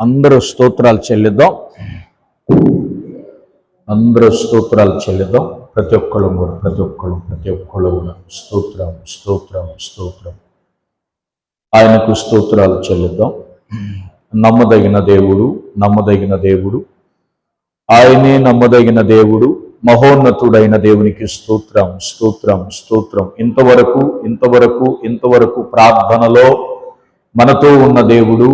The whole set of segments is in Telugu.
అందరూ స్తోత్రాలు చెల్లిద్దాం. ప్రతి ఒక్కళ్ళు కూడా స్తోత్రం స్తోత్రం స్తోత్రం ఆయనకు స్తోత్రాలు చెల్లిద్దాం. నమ్మదగిన దేవుడు ఆయనే నమ్మదగిన దేవుడు, మహోన్నతుడైన దేవునికి స్తోత్రం స్తోత్రం స్తోత్రం. ఇంతవరకు ప్రార్థనలో మనతో ఉన్న దేవుడు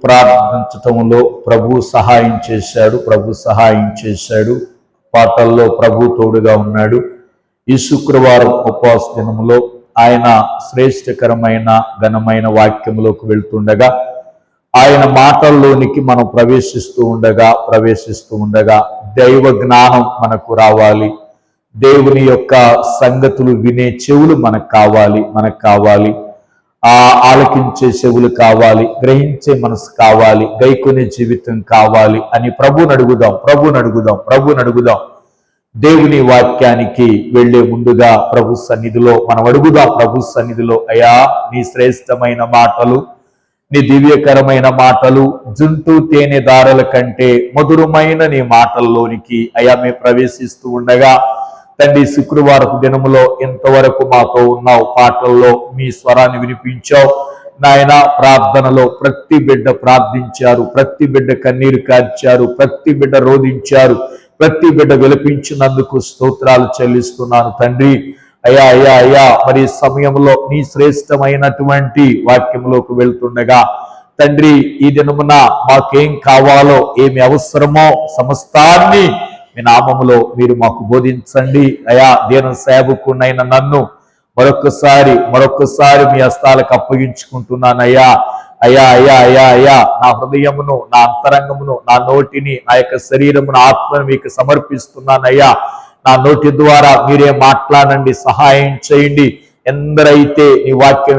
ప్రార్థించటంలో ప్రభు సహాయం చేశాడు. పాటల్లో ప్రభు తోడుగా ఉన్నాడు. ఈ శుక్రవారం ఉపవాస దినములో ఆయన శ్రేష్టకరమైన ఘనమైన వాక్యములోకి వెళ్తుండగా, ఆయన మాటల్లోనికి మనం ప్రవేశిస్తూ ఉండగా దైవ జ్ఞానం మనకు రావాలి. దేవుని యొక్క సంగతులు వినే చెవులు మనకు కావాలి. ఆలకించే చెవులు కావాలి, గ్రహించే మనసు కావాలి, గైకొనే జీవితం కావాలి అని ప్రభువుని అడుగుదాం. దేవుని వాక్యానికి వెళ్లే ముందుగా ప్రభు సన్నిధిలో మనం అడుగుదాం. అయ్యా, నీ శ్రేష్టమైన మాటలు, నీ దివ్యకరమైన మాటలు, జుంటు తేనె దారల కంటే మధురమైన నీ మాటల్లోనికి అయ్యా మేము ప్రవేశిస్తూ ఉండగా, తండ్రి శుక్రవారపు దినములో ఎంతవరకు మాతో ఉన్నావు, పాటల్లో మీ స్వరాన్ని వినిపించావు నాయన. ప్రార్థనలో ప్రతి బిడ్డ ప్రార్థించారు, ప్రతి బిడ్డ కన్నీరు కార్చారు, ప్రతి బిడ్డ రోధించారు, ప్రతి బిడ్డ విలపించినందుకు స్తోత్రాలు చెల్లిస్తున్నాను తండ్రి. అయ్యా మరి సమయంలో నీ శ్రేష్టమైనటువంటి వాక్యంలోకి వెళ్తుండగా తండ్రి, ఈ దినమున మాకేం కావాలో, ఏమి అవసరమో సమస్తాన్ని మీ నామములో మీరు మాకు బోధించండి. అయా, దీన సేవకునైన నన్ను మరొకసారి మీ హస్తాలకు అప్పగించుకుంటున్నానయ్యా. అయ్యా నా హృదయమును, నా అంతరంగమును, నా నోటిని, నా యొక్క శరీరమును, ఆత్మను మీకు సమర్పిస్తున్నానయ్యా. నా నోటి ద్వారా మీరే మాట్లాడండి, సహాయం చేయండి. ఎందరైతే నీ వాక్యం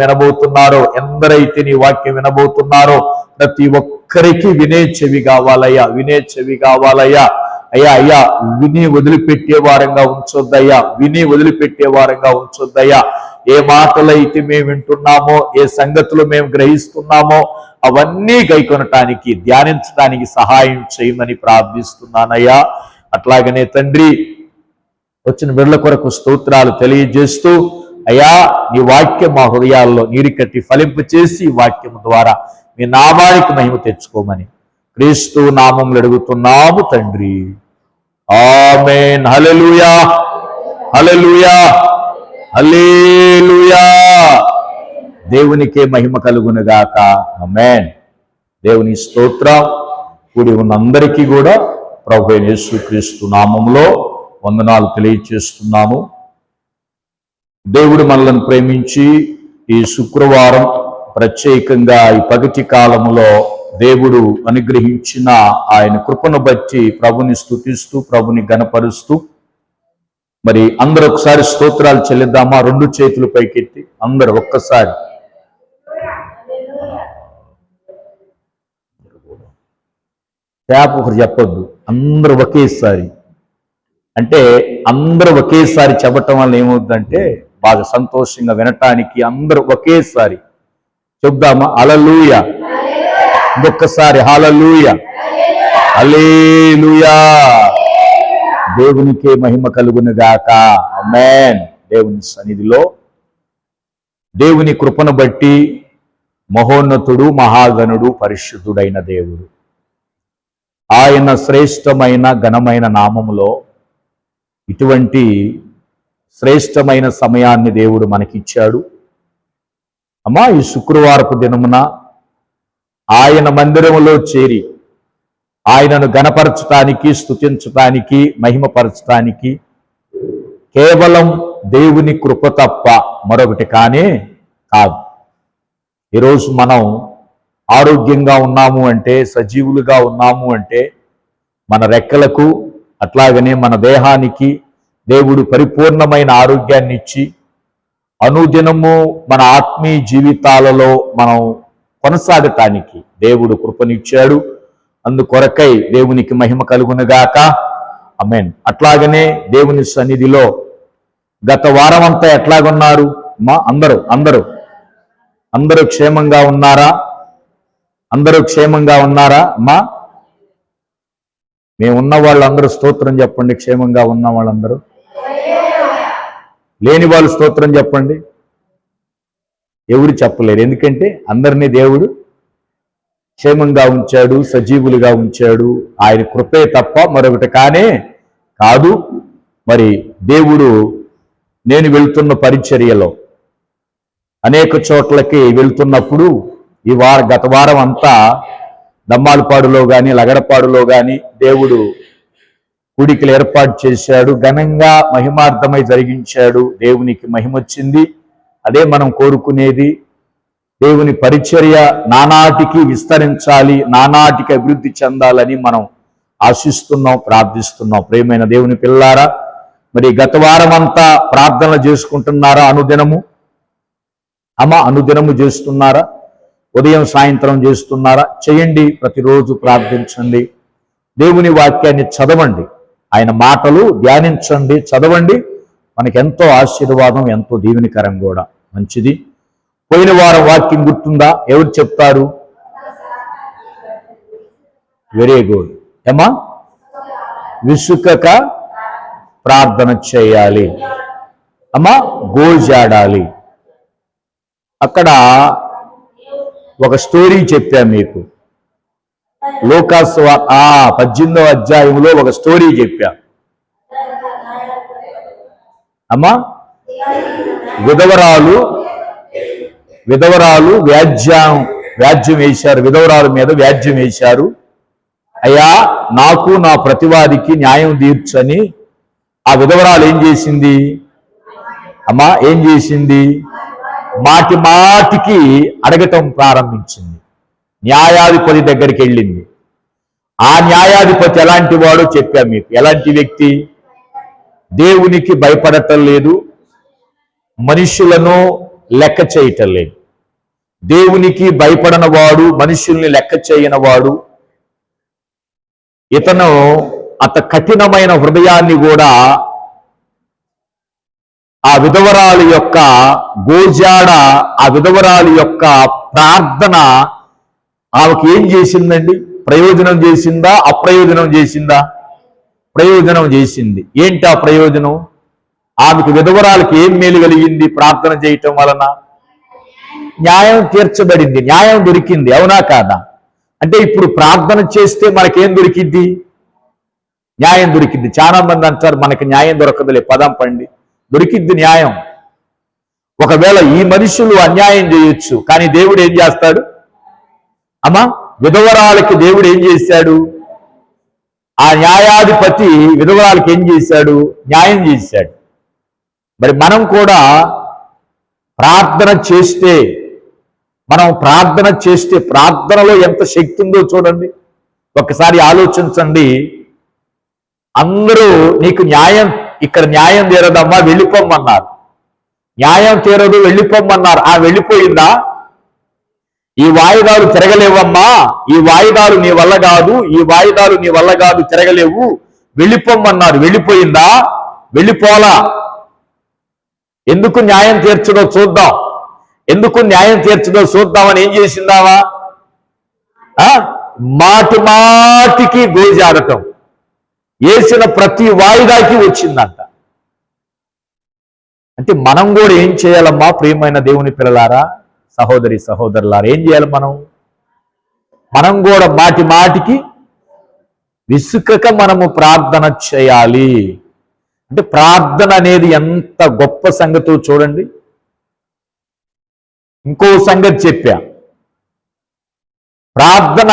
వినబోతున్నారో ప్రతి ఒక్కరికి వినే చెవి కావాలయ్యా. అయ్యా విని వదిలిపెట్టే వారంగా ఉంచొద్దయ్యా. ఏ మాటలైతే మేము వింటున్నామో, ఏ సంగతులు మేము గ్రహిస్తున్నామో అవన్నీ గైకొనటానికి, ధ్యానించడానికి సహాయం చేయమని ప్రార్థిస్తున్నానయ్యా. అట్లాగనే తండ్రి, వచ్చిన బిడ్డల కొరకు స్తోత్రాలు తెలియజేస్తూ అయ్యా, నీ వాక్యం మా హృదయాల్లో నీరు కట్టి ఫలింపు చేసి వాక్యం ద్వారా మీ నామానికి మహిమ తెచ్చుకోమని క్రీస్తు నామములో అడుగుతున్నాము తండ్రి. ఆమేన్. హల్లెలూయా, హల్లెలూయా, హల్లెలూయా. దేవునికే మహిమ కలుగునుగాక. ఆమేన్. దేవుని స్తోత్రం. కూడి ఉన్న అందరికీ కూడా ప్రభు అయిన యేసుక్రీస్తు నామములో వందనాలు తెలియజేస్తున్నాము. దేవుడు మనల్ని ప్రేమించి ఈ శుక్రవారం ప్రత్యేకంగా ఈ పగటి కాలములో దేవుడు అనుగ్రహించిన ఆయన కృపను బట్టి ప్రభుని స్తుతిస్తూ, ప్రభుని గణపరుస్తూ, మరి అందరూ ఒకసారి స్తోత్రాలు చెల్లిద్దామా? రెండు చేతులు పైకెత్తి అందరూ ఒక్కసారి. ఒకరు చెప్పొద్దు, అందరూ ఒకేసారి. అంటే అందరూ ఒకేసారి చెప్పటం వల్ల ఏమవుతుందంటే బాగా సంతోషంగా వినటానికి అందరూ ఒకేసారి చెప్దామా? హల్లెలూయా. ఇంకొకసారి హల్లెలూయా, హల్లెలూయా. దేవునికే మహిమ కలుగునుగాక. ఆమేన్. దేవుని సన్నిధిలో దేవుని కృపను బట్టి మహోన్నతుడు, మహాగణుడు, పరిశుద్ధుడైన దేవుడు ఆయన శ్రేష్టమైన ఘనమైన నామములో ఇటువంటి శ్రేష్టమైన సమయాన్ని దేవుడు మనకిచ్చాడు. అమ్మా, ఈ శుక్రవారపు దినమున ఆయన మందిరములో చేరి ఆయనను గణపరచటానికి, స్తుతించటానికి, మహిమపరచటానికి కేవలం దేవుని కృప తప్ప మరొకటి కానే కాదు. ఈరోజు మనం ఆరోగ్యంగా ఉన్నాము అంటే, సజీవులుగా ఉన్నాము అంటే మన రెక్కలకు, అట్లాగనే మన దేహానికి దేవుడు పరిపూర్ణమైన ఆరోగ్యాన్ని ఇచ్చి అనుదినము మన ఆత్మీయ జీవితాలలో మనం కొనసాగటానికి దేవుడు కృపనిచ్చాడు. అందుకొరకై దేవునికి మహిమ కలుగునుగాక. ఆమేన్. అట్లాగనే దేవుని సన్నిధిలో గత వారం అంతా ఎట్లాగున్నారు మా అందరూ అందరూ అందరూ క్షేమంగా ఉన్నారా? అందరూ క్షేమంగా ఉన్నారా అమ్మా? మేము ఉన్న వాళ్ళందరూ స్తోత్రం చెప్పండి. క్షేమంగా ఉన్న వాళ్ళందరూ. లేని వాళ్ళు స్తోత్రం చెప్పండి. ఎవరు చెప్పలేరు, ఎందుకంటే అందరినీ దేవుడు క్షేమంగా ఉంచాడు, సజీవులుగా ఉంచాడు. ఆయన కృపే తప్ప మరొకటి కానే కాదు. మరి దేవుడు నేను వెళ్తున్న పరిచర్యలో అనేక చోట్లకి వెళ్తున్నప్పుడు గత వారం అంతా దమ్మాలపాడులో కానీ లగడపాడులో కానీ దేవుడు కూడికలు ఏర్పాటు చేశాడు. ఘనంగా మహిమార్థమై జరిగించాడు. దేవునికి మహిమొచ్చింది. అదే మనం కోరుకునేది. దేవుని పరిచర్య నానాటికి విస్తరించాలి, నానాటికి అభివృద్ధి చెందాలని మనం ఆశిస్తున్నాం, ప్రార్థిస్తున్నాం. ప్రియమైన దేవుని పిల్లారా, మరి గత వారం అంతా ప్రార్థనలు చేసుకుంటున్నారా? అనుదినము అనుదినము చేస్తున్నారా? ఉదయం సాయంత్రం చేస్తున్నారా? చేయండి. ప్రతిరోజు ప్రార్థించండి. దేవుని వాక్యాన్ని చదవండి. ఆయన మాటలు ధ్యానించండి, చదవండి. మనకి ఎంతో ఆశీర్వాదం, ఎంతో దీవెనకరం కూడా. మంచిది. పోయిన వారం వాక్యం గుర్తుందా? ఎవరు చెప్తారు? Very good. ఏమా? విసుకక ప్రార్థన చేయాలి అమ్మా, గోజాడాలి. అక్కడ ఒక స్టోరీ చెప్పా మీకు. లోకాసు 18వ అధ్యాయంలో ఒక స్టోరీ చెప్పా అమ్మా. విధవరాలు వ్యాజ్యం వేశారు. విధవరాల మీద వ్యాజ్యం వేశారు. అయ్యా, నాకు నా ప్రతివాదికి న్యాయం తీర్చని ఆ విధవరాలు ఏం చేసింది అమ్మా? ఏం చేసింది? మాటి మాటికి అడగటం ప్రారంభించింది. న్యాయాధిపతి దగ్గరికి వెళ్ళింది. ఆ న్యాయాధిపతి ఎలాంటి వాడో చెప్పా మీకు. ఎలాంటి వ్యక్తి? దేవునికి భయపడటం లేదు, మనుషులను లెక్క చేయటం లేదు. దేవునికి భయపడని వాడు, మనుషుల్ని లెక్క చేయని వాడు. ఇతను కఠినమైన హృదయాన్ని కూడా ఆ విధవరాలి యొక్క గోజాడ, ఆ విధవరాలి యొక్క ప్రార్థన ఆమెకి ఏం చేసిందండి? ప్రయోజనం చేసిందా? అప్రయోజనం చేసిందా? ప్రయోజనం చేసింది. ఏంటి ఆ ప్రయోజనం? ఆమెకు విధవరాలకి ఏం మేలు కలిగింది ప్రార్థన చేయటం వలన? న్యాయం తీర్చబడింది, న్యాయం దొరికింది. అవునా కాదా? అంటే ఇప్పుడు ప్రార్థన చేస్తే మనకేం దొరికింది? న్యాయం దొరికింది. చాలా మంది అంటారు మనకి న్యాయం దొరకదులే, పదం పండి. దొరికింది న్యాయం. ఒకవేళ ఈ మనుషులు అన్యాయం చేయొచ్చు, కానీ దేవుడు ఏం చేస్తాడు అమ్మా? విధవరాలకి దేవుడు ఏం చేశాడు? ఆ న్యాయాధిపతి విధవరాలకి ఏం చేశాడు? న్యాయం చేశాడు. మరి మనం కూడా ప్రార్థన చేస్తే ప్రార్థనలో ఎంత శక్తి ఉందో చూడండి. ఒకసారి ఆలోచించండి. అందరూ నీకు ఇక్కడ న్యాయం తీరదమ్మా, వెళ్ళిపోమ్మన్నారు. న్యాయం తీరదు, వెళ్ళిపోమ్మన్నారు. వెళ్ళిపోయిందా? ఈ వాయిదాలు తిరగలేవమ్మా, ఈ వాయిదాలు నీ వల్ల కాదు, ఈ వాయిదాలు నీ వల్ల కాదు, తిరగలేవు, వెళ్ళిపోమ్మన్నారు. వెళ్ళిపోయిందా? వెళ్ళిపోలా. ఎందుకు న్యాయం తీర్చడో చూద్దాం, ఎందుకు న్యాయం తీర్చడో చూద్దామని ఏం చేసిందావా? మాటికి గోజాడటం, వేసిన ప్రతి వాయిదాకి వచ్చిందంట. అంటే మనం కూడా ఏం చేయాలమ్మా? ప్రియమైన దేవుని పిల్లలారా, సహోదరి సహోదరులారా, ఏం చేయాలి? మనం కూడా మాటికి విసుకక మనము ప్రార్థన చేయాలి. అంటే ప్రార్థన అనేది ఎంత గొప్ప సంగతో చూడండి. ఇంకో సంగతి చెప్పా. ప్రార్థన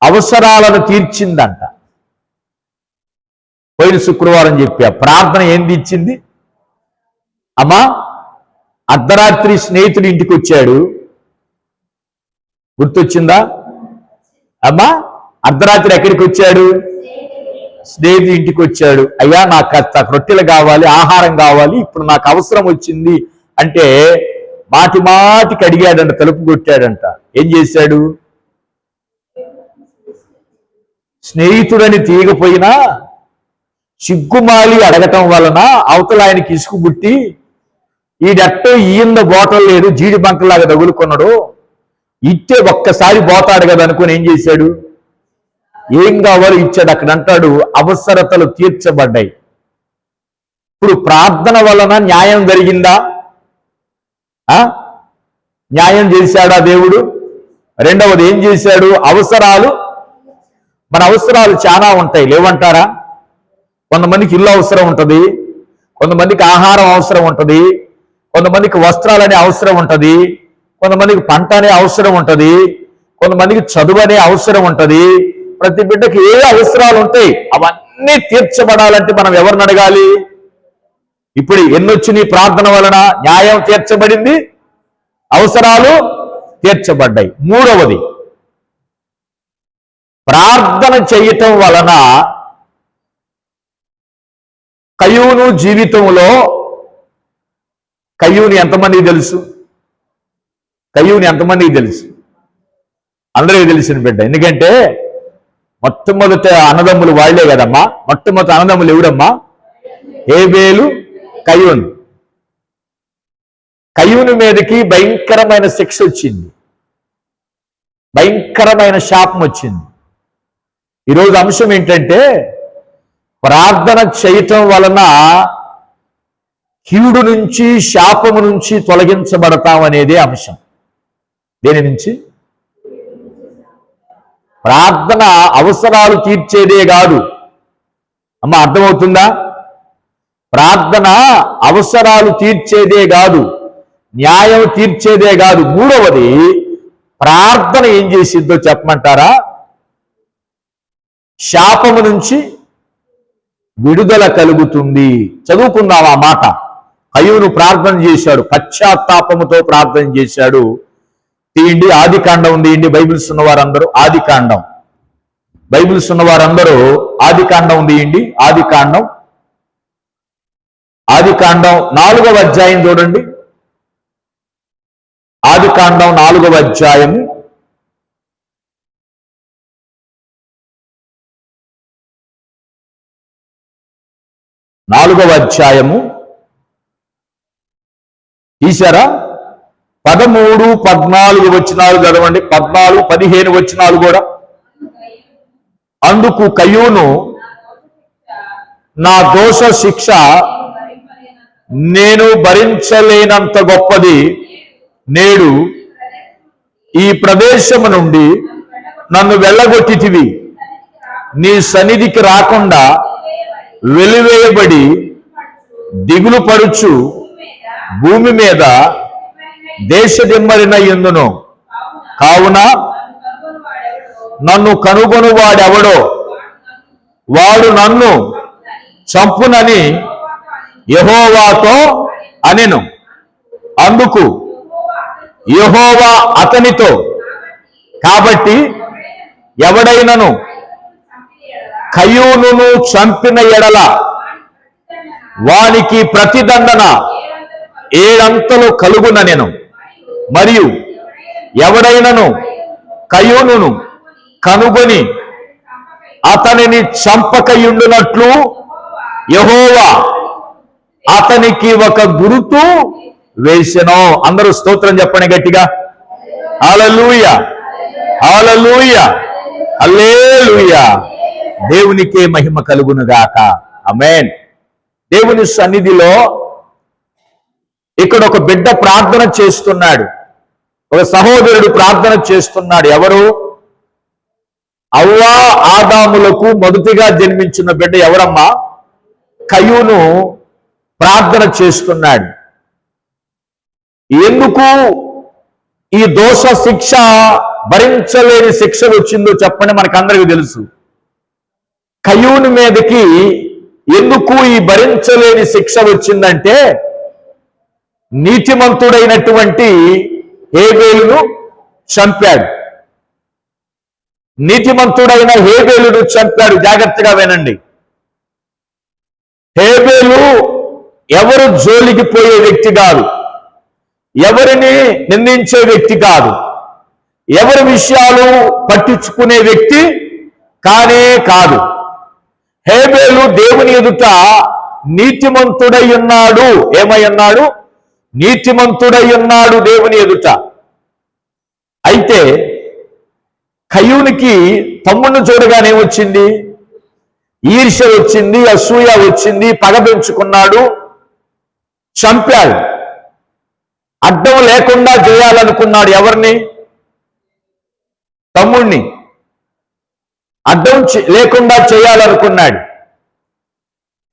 అవసరాలను తీర్చిందంట. పోయిన శుక్రవారం చెప్పా. ప్రార్థన ఏం తీర్చింది అమ్మా? అర్ధరాత్రి స్నేహితుడి ఇంటికి వచ్చాడు, గుర్తొచ్చిందా అమ్మా? అర్ధరాత్రి ఎక్కడికి వచ్చాడు? స్నేహితుడి ఇంటికి వచ్చాడు. అయ్యా, నాకు కాస్త రొట్టెలు కావాలి, ఆహారం కావాలి, ఇప్పుడు నాకు అవసరం వచ్చింది అంటే మాటికి అడిగాడంట, తలుపు కొట్టాడంట. ఏం చేశాడు? స్నేహితుడని తీయకపోయినా సిగ్గుమాలి అడగటం వలన అవతల ఆయనకి ఇసుకు పుట్టి ఈడెట్టో ఈయంద బోటం లేదు, జీడి బంకలాగా తగులుకున్నాడు, ఇచ్చే ఒక్కసారి పోతాడు కదా అనుకుని ఏం చేశాడు? ఏం కావాలో ఇచ్చాడు. అక్కడ అంటాడు అవసరతలు తీర్చబడ్డాయి. ఇప్పుడు ప్రార్థన వలన న్యాయం జరిగిందా? న్యాయం చేశాడా దేవుడు? రెండవది ఏం చేశాడు? అవసరాలు, మన అవసరాలు చాలా ఉంటాయి, లేవంటారా? కొంతమందికి ఇల్లు అవసరం ఉంటుంది, కొంతమందికి ఆహారం అవసరం ఉంటుంది, కొంతమందికి వస్త్రాలనే అవసరం ఉంటుంది, కొంతమందికి పంట అనే అవసరం ఉంటుంది, కొంతమందికి చదువు అనే అవసరం ఉంటుంది. ప్రతి బిడ్డకి ఏ అవసరాలు ఉంటాయి, అవన్నీ తీర్చబడాలంటే మనం ఎవరిని అడగాలి? ఇప్పుడు ఎన్నొచ్చినాయి ప్రార్థన వలన? న్యాయం తీర్చబడింది, అవసరాలు తీర్చబడ్డాయి. మూడవది, ప్రార్థన చేయటం వలన కయ్యూను జీవితంలో, కయ్యూని ఎంతమందికి తెలుసు? కయ్యూని ఎంతమందికి తెలుసు? అందరికీ తెలిసిన బిడ్డ. ఎందుకంటే మొట్టమొదట అన్నదమ్ములు వాళ్లే కదమ్మా. మొట్టమొదటి అన్నదమ్ములు ఎవరమ్మా? హేబేలు, కయ్యూను. కయ్యూను మీదకి భయంకరమైన శిక్ష వచ్చింది, భయంకరమైన శాపం వచ్చింది. ఈరోజు అంశం ఏంటంటే ప్రార్థన చేయటం వలన కీడు నుంచి, శాపము నుంచి తొలగించబడతామనేదే అంశం. దేని నుంచి? ప్రార్థన అవసరాలు తీర్చేదే కాదు అమ్మ, అర్థమవుతుందా? ప్రార్థన అవసరాలు తీర్చేదే కాదు, న్యాయం తీర్చేదే కాదు. మూడవది, ప్రార్థన ఏం చేసిద్దో చెప్పమంటారా? శాపము నుంచి విడుదల కలుగుతుంది. చదువుకుందాం ఆ మాట. కయ్యూను ప్రార్థన చేశాడు, పశ్చాత్తాపముతో ప్రార్థన చేశాడు. తీయండి, ఆదికాండం తీయండి. బైబిల్స్ ఉన్నవారందరూ ఆదికాండం, బైబిల్స్ ఉన్నవారందరూ ఆదికాండం తీయండి. ఆదికాండం 4వ అధ్యాయం చూడండి. ఆదికాండం 4వ అధ్యాయము 4వ అధ్యాయము తీశారా? 13, 14 వచనాలు చదవండి. 14, 15 వచనాలు కూడా. అందుకు కయ్యూను, నా దోష శిక్ష నేను భరించలేనంత గొప్పది. నేడు ఈ ప్రదేశము నుండి నన్ను వెళ్ళగొట్టితివి, నీ సన్నిధికి రాకుండా వెలివేయబడి దిగులు పడుచు భూమి మీద దేశదిమ్మరిన యందును. కావున నన్ను కనుగొను వాడెవడో వాడు నన్ను చంపునని యెహోవాతో అనెను. అందుకు యెహోవా అతనితో, కాబట్టి ఎవడైనను కయ్యూనును చంపిన ఎడల వానికి ప్రతిదండన 7 అంతలు కలుగుననెను. మరియు ఎవడైనను కయ్యూనును కనుగొని అతనిని చంపకయుండునట్లు యెహోవా అతనికి ఒక గురుతు వేసెను. అందరూ స్తోత్రం చెప్పండి గట్టిగా. హల్లెలూయా, హల్లెలూయా, హల్లెలూయా. దేవునికే మహిమ కలుగునుగాక. ఆమేన్. దేవుని సన్నిధిలో ఇక్కడ ఒక బిడ్డ ప్రార్థన చేస్తున్నాడు, ఒక సహోదరుడు ప్రార్థన చేస్తున్నాడు. ఎవరు? అవ్వా ఆదాములకు మొదటిగా జన్మించిన బిడ్డ ఎవరమ్మా? కయ్యూను ప్రార్థన చేస్తున్నాడు. ఎందుకు ఈ దోష శిక్ష, భరించలేని శిక్ష వచ్చిందో చెప్పండి. మనకందరికీ తెలుసు. కయ్యూను మీదకి ఎందుకు ఈ భరించలేని శిక్ష వచ్చిందంటే, నీతిమంతుడైనటువంటి హేబేలును చంపాడు. నీతిమంతుడైన హేబేలును చంపాడు. జాగ్రత్తగా వినండి. హేబేలు ఎవరు జోలికి పోయే వ్యక్తి కాదు, ఎవరిని నిందించే వ్యక్తి కాదు, ఎవరి విషయాలు పట్టించుకునే వ్యక్తి కానే కాదు. హేబేలు దేవుని ఎదుట నీతిమంతుడై ఉన్నాడు. ఏమై ఉన్నాడు? నీతిమంతుడై ఉన్నాడు దేవుని ఎదుట. అయితే కయ్యూనికి తమ్ముడిని చూడగానే వచ్చింది, ఈర్ష్య వచ్చింది, అసూయ వచ్చింది, పగ పెంచుకున్నాడు, చంపాడు. అడ్డం లేకుండా చేయాలనుకున్నాడు. ఎవరిని? తమ్ముణ్ణి అడ్డం లేకుండా చేయాలనుకున్నాడు.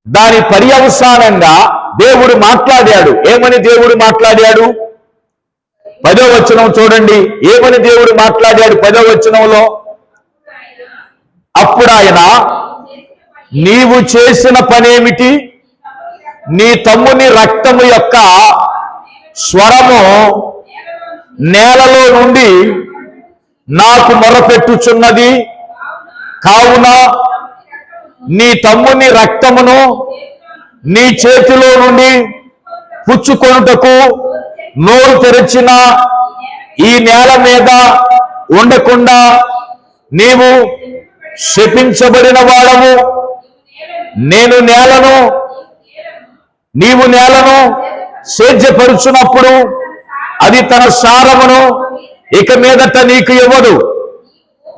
దాని పర్యవసానంగా దేవుడు మాట్లాడాడు. ఏమని దేవుడు మాట్లాడాడు? 10వ వచనం చూడండి. ఏమని దేవుడు మాట్లాడాడు 10వ వచనంలో? అప్పుడు ఆయన, నీవు చేసిన పనేమిటి? నీ తమ్ముని రక్తము యొక్క స్వరము నేలలో నుండి నాకు మొరపెట్టుచున్నది. కావున నీ తమ్ముని రక్తమును నీ చేతిలో నుండి పుచ్చుకొనుటకు నోరు తెరిచిన ఈ నేల మీద ఉండకుండా నీవు శపించబడిన వాడవు. నీవు నేలను సేద్యపరుచున్నప్పుడు అది తన సారమును ఇక మీదట నీకు ఇవ్వదు.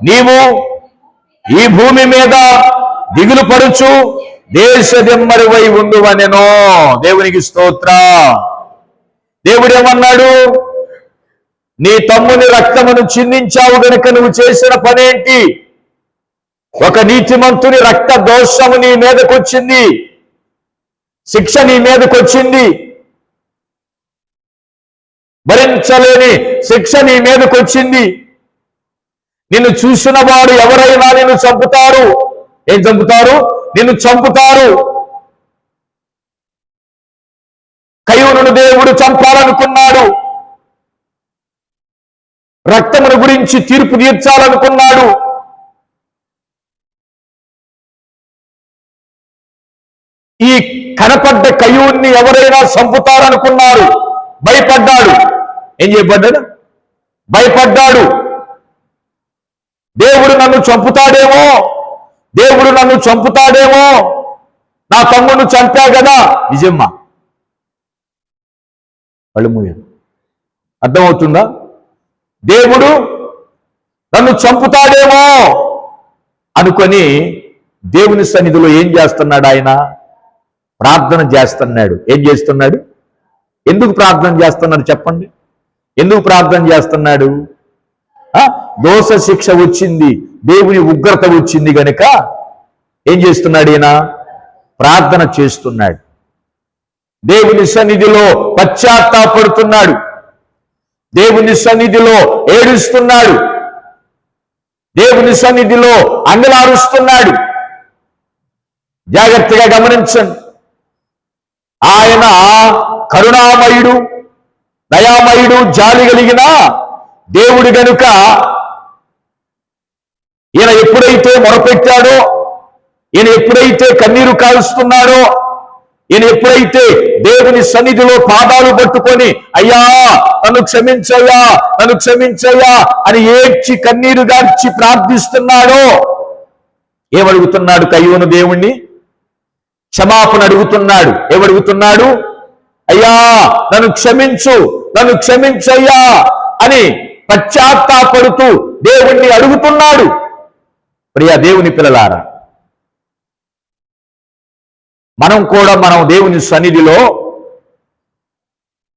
నీవు ఈ భూమి మీద దిగులు పరుచు దేశదిమ్మరివై ఉండువనెనో. దేవునికి స్తోత్రం. దేవుడేమన్నాడు? నీ తమ్ముని రక్తమును చిందించావు గనుక నువ్వు చేసిన పనేంటి? ఒక నీతిమంతుని రక్త దోషము నీ మీదకొచ్చింది, శిక్ష నీ మీదకొచ్చింది, భరించలేని శిక్ష నీ మీదకొచ్చింది. నిన్ను చూసిన వాడు ఎవరైనా నిన్ను చంపుతారు. ఏం చంపుతారు? నిన్ను చంపుతారు. కయ్యూనును దేవుడు చంపాలనుకున్నాడు. రక్తమును గురించి తీర్పు తీర్చాలనుకున్నాడు. ఈ కనపడ్డ కయ్యూన్ని ఎవరైనా చంపుతారనుకున్నారు. భయపడ్డాడు. ఏం చేయబడ్డాడు? భయపడ్డాడు. దేవుడు నన్ను చంపుతాడేమో, దేవుడు నన్ను చంపుతాడేమో, నా తమ్ముడు చంపా కదా. నిజమ్మా, కళ్ళు మూయదు. అర్థమవుతుందా? దేవుడు నన్ను చంపుతాడేమో అనుకొని దేవుని సన్నిధిలో ఏం చేస్తున్నాడు? ఆయన ప్రార్థన చేస్తున్నాడు. ఏం చేస్తున్నాడు? ఎందుకు ప్రార్థన చేస్తున్నాడు చెప్పండి? ఎందుకు ప్రార్థన చేస్తున్నాడు? దోష శిక్ష వచ్చింది, దేవుని ఉగ్రత వచ్చింది గనుక ఏం చేస్తున్నాడు? ఈయన ప్రార్థన చేస్తున్నాడు. దేవుని సన్నిధిలో పశ్చాత్తాపడుతున్నాడు. దేవుని సన్నిధిలో ఏడుస్తున్నాడు. దేవుని సన్నిధిలో అంగలారుస్తున్నాడు. జాగ్రత్తగా గమనించండి. ఆయన కరుణామయుడు, దయామయుడు, జాలి కలిగిన దేవుడు గనుక ఈయన ఎప్పుడైతే మొరపెట్టాడో, ఈయన ఎప్పుడైతే కన్నీరు కాలుస్తున్నాడో, ఈయన ఎప్పుడైతే దేవుని సన్నిధిలో పాదాలు పట్టుకొని అయ్యా నన్ను క్షమించయ్యా, నన్ను క్షమించయ్యా అని ఏడ్చి కన్నీరు గార్చి ప్రార్థిస్తున్నాడో, ఏమడుగుతున్నాడు? కయ్యూను దేవుణ్ణి క్షమాపణ అడుగుతున్నాడు. ఏమడుగుతున్నాడు? అయ్యా నన్ను క్షమించు, నన్ను క్షమించయ్యా అని పశ్చాత్తాపడుతూ దేవుణ్ణి అడుగుతున్నాడు. ప్రియ దేవుని పిల్లలారా, మనం కూడా దేవుని సన్నిధిలో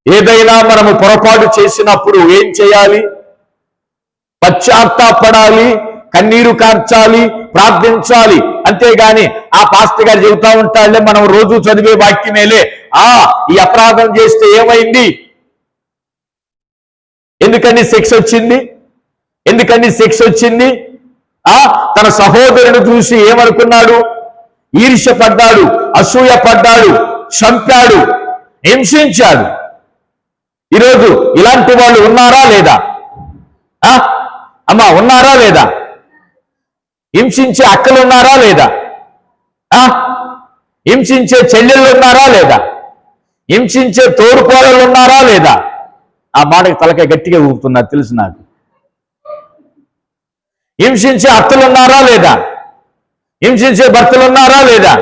ఏదైనా మనము పొరపాటు చేసినప్పుడు ఏం చేయాలి? పశ్చాత్తాపడాలి, కన్నీరు కార్చాలి, ప్రార్థించాలి. అంతేగాని ఆ పాస్టర్ గారు చెబుతా ఉంటాడులే, మనం రోజు చదివే వాక్యమేలే, ఈ అపరాధం చేస్తే ఏమైంది, ఎందుకని శిక్ష వచ్చింది, ఎందుకని శిక్ష వచ్చింది? తన సహోదరుని చూసి ఏమనుకున్నాడు? ఈర్ష్య పడ్డాడు, అసూయ పడ్డాడు, చంపాడు, హింసించాడు. ఈరోజు ఇలాంటి వాళ్ళు ఉన్నారా లేదా? అమ్మా ఉన్నారా లేదా? హింసించే అక్కలు ఉన్నారా లేదా? హింసించే చెల్లెళ్ళు ఉన్నారా లేదా? హింసించే తోడుకోడళ్ళు ఉన్నారా లేదా? ఆ మాటకి తలకాయ గట్టిగా ఊపుతున్నారు తెలుసు నాకు. హింసించే అత్తలు ఉన్నారా లేదా? హింసించే భర్తలు ఉన్నారా లేదా?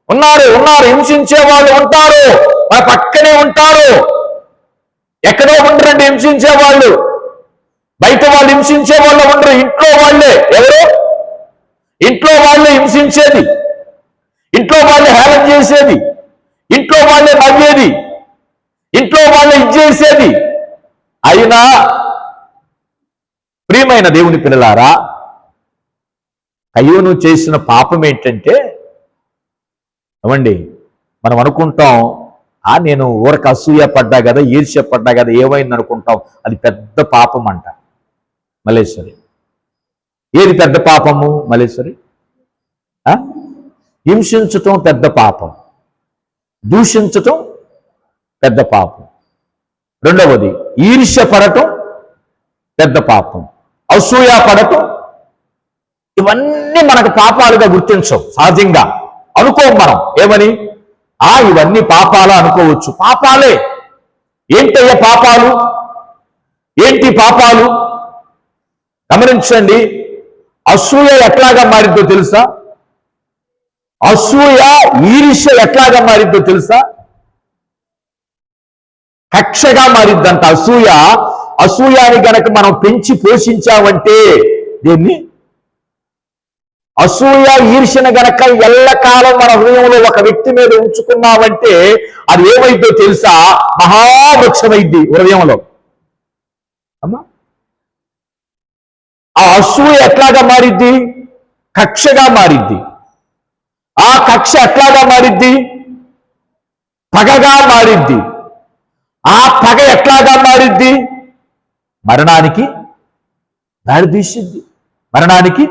ఉన్నారు. హింసించే వాళ్ళు ఉంటారు, మన పక్కనే ఉంటారు. ఎక్కడో ఉండరండి హింసించే వాళ్ళు. బయట వాళ్ళు హింసించే వాళ్ళు ఉండరు, ఇంట్లో వాళ్ళే. ఎవరు? ఇంట్లో వాళ్ళే హింసించేది, ఇంట్లో వాళ్ళే హేళన చేసేది, ఇంట్లో వాళ్ళే నవ్వేది, ఇంట్లో వాళ్ళే ఇచ్చేసేది. అయినా ప్రియమైన దేవుని పిల్లలారా, కయ్యూను చేసిన పాపం ఏంటంటే, ఏమండి, మనం అనుకుంటాం, నేను ఊరకు అసూయ పడ్డా కదా, ఈర్ష్య పడ్డా కదా, ఏమైంది అనుకుంటాం. అది పెద్ద పాపం అంట మల్లేశ్వరి. ఏది పెద్ద పాపము మల్లేశ్వరి? హింసించటం పెద్ద పాపం, దూషించటం పెద్ద పాపం. రెండవది ఈర్ష్య పడటం పెద్ద పాపం, అసూయ పడటం. ఇవన్నీ మనకు పాపాలుగా గుర్తించవు. సహజంగా అనుకోం మనం. ఏమని? ఇవన్నీ పాపాలు అనుకోవచ్చు. పాపాలే. ఏంటయ్యా పాపాలు? ఏంటి పాపాలు? గమనించండి. అసూయ ఎట్లాగా మారిందో తెలుసా? అసూయ ఈర్ష్య ఎట్లాగా మారిందో తెలుసా? కక్షగా మారిద్దంట అసూయ. అసూయాని గనక మనం పెంచి పోషించామంటే, దీన్ని అసూయ ఈర్ష్యను గనక ఎల్లకాలం మన హృదయంలో ఒక వ్యక్తి మీద ఉంచుకున్నామంటే అది ఏమైందో తెలుసా? మహావృక్షమైద్ది హృదయంలో. అమ్మా, ఆ అసూయ ఎట్లాగా మారిద్ది? కక్షగా మారిద్ది. ఆ కక్ష ఎట్లాగా మారిద్ది? పగగా మారిద్ది. ఆ పగ ఎట్లాగా మారిద్ది? మరణానికి దారితీసిద్ది. మరణానికి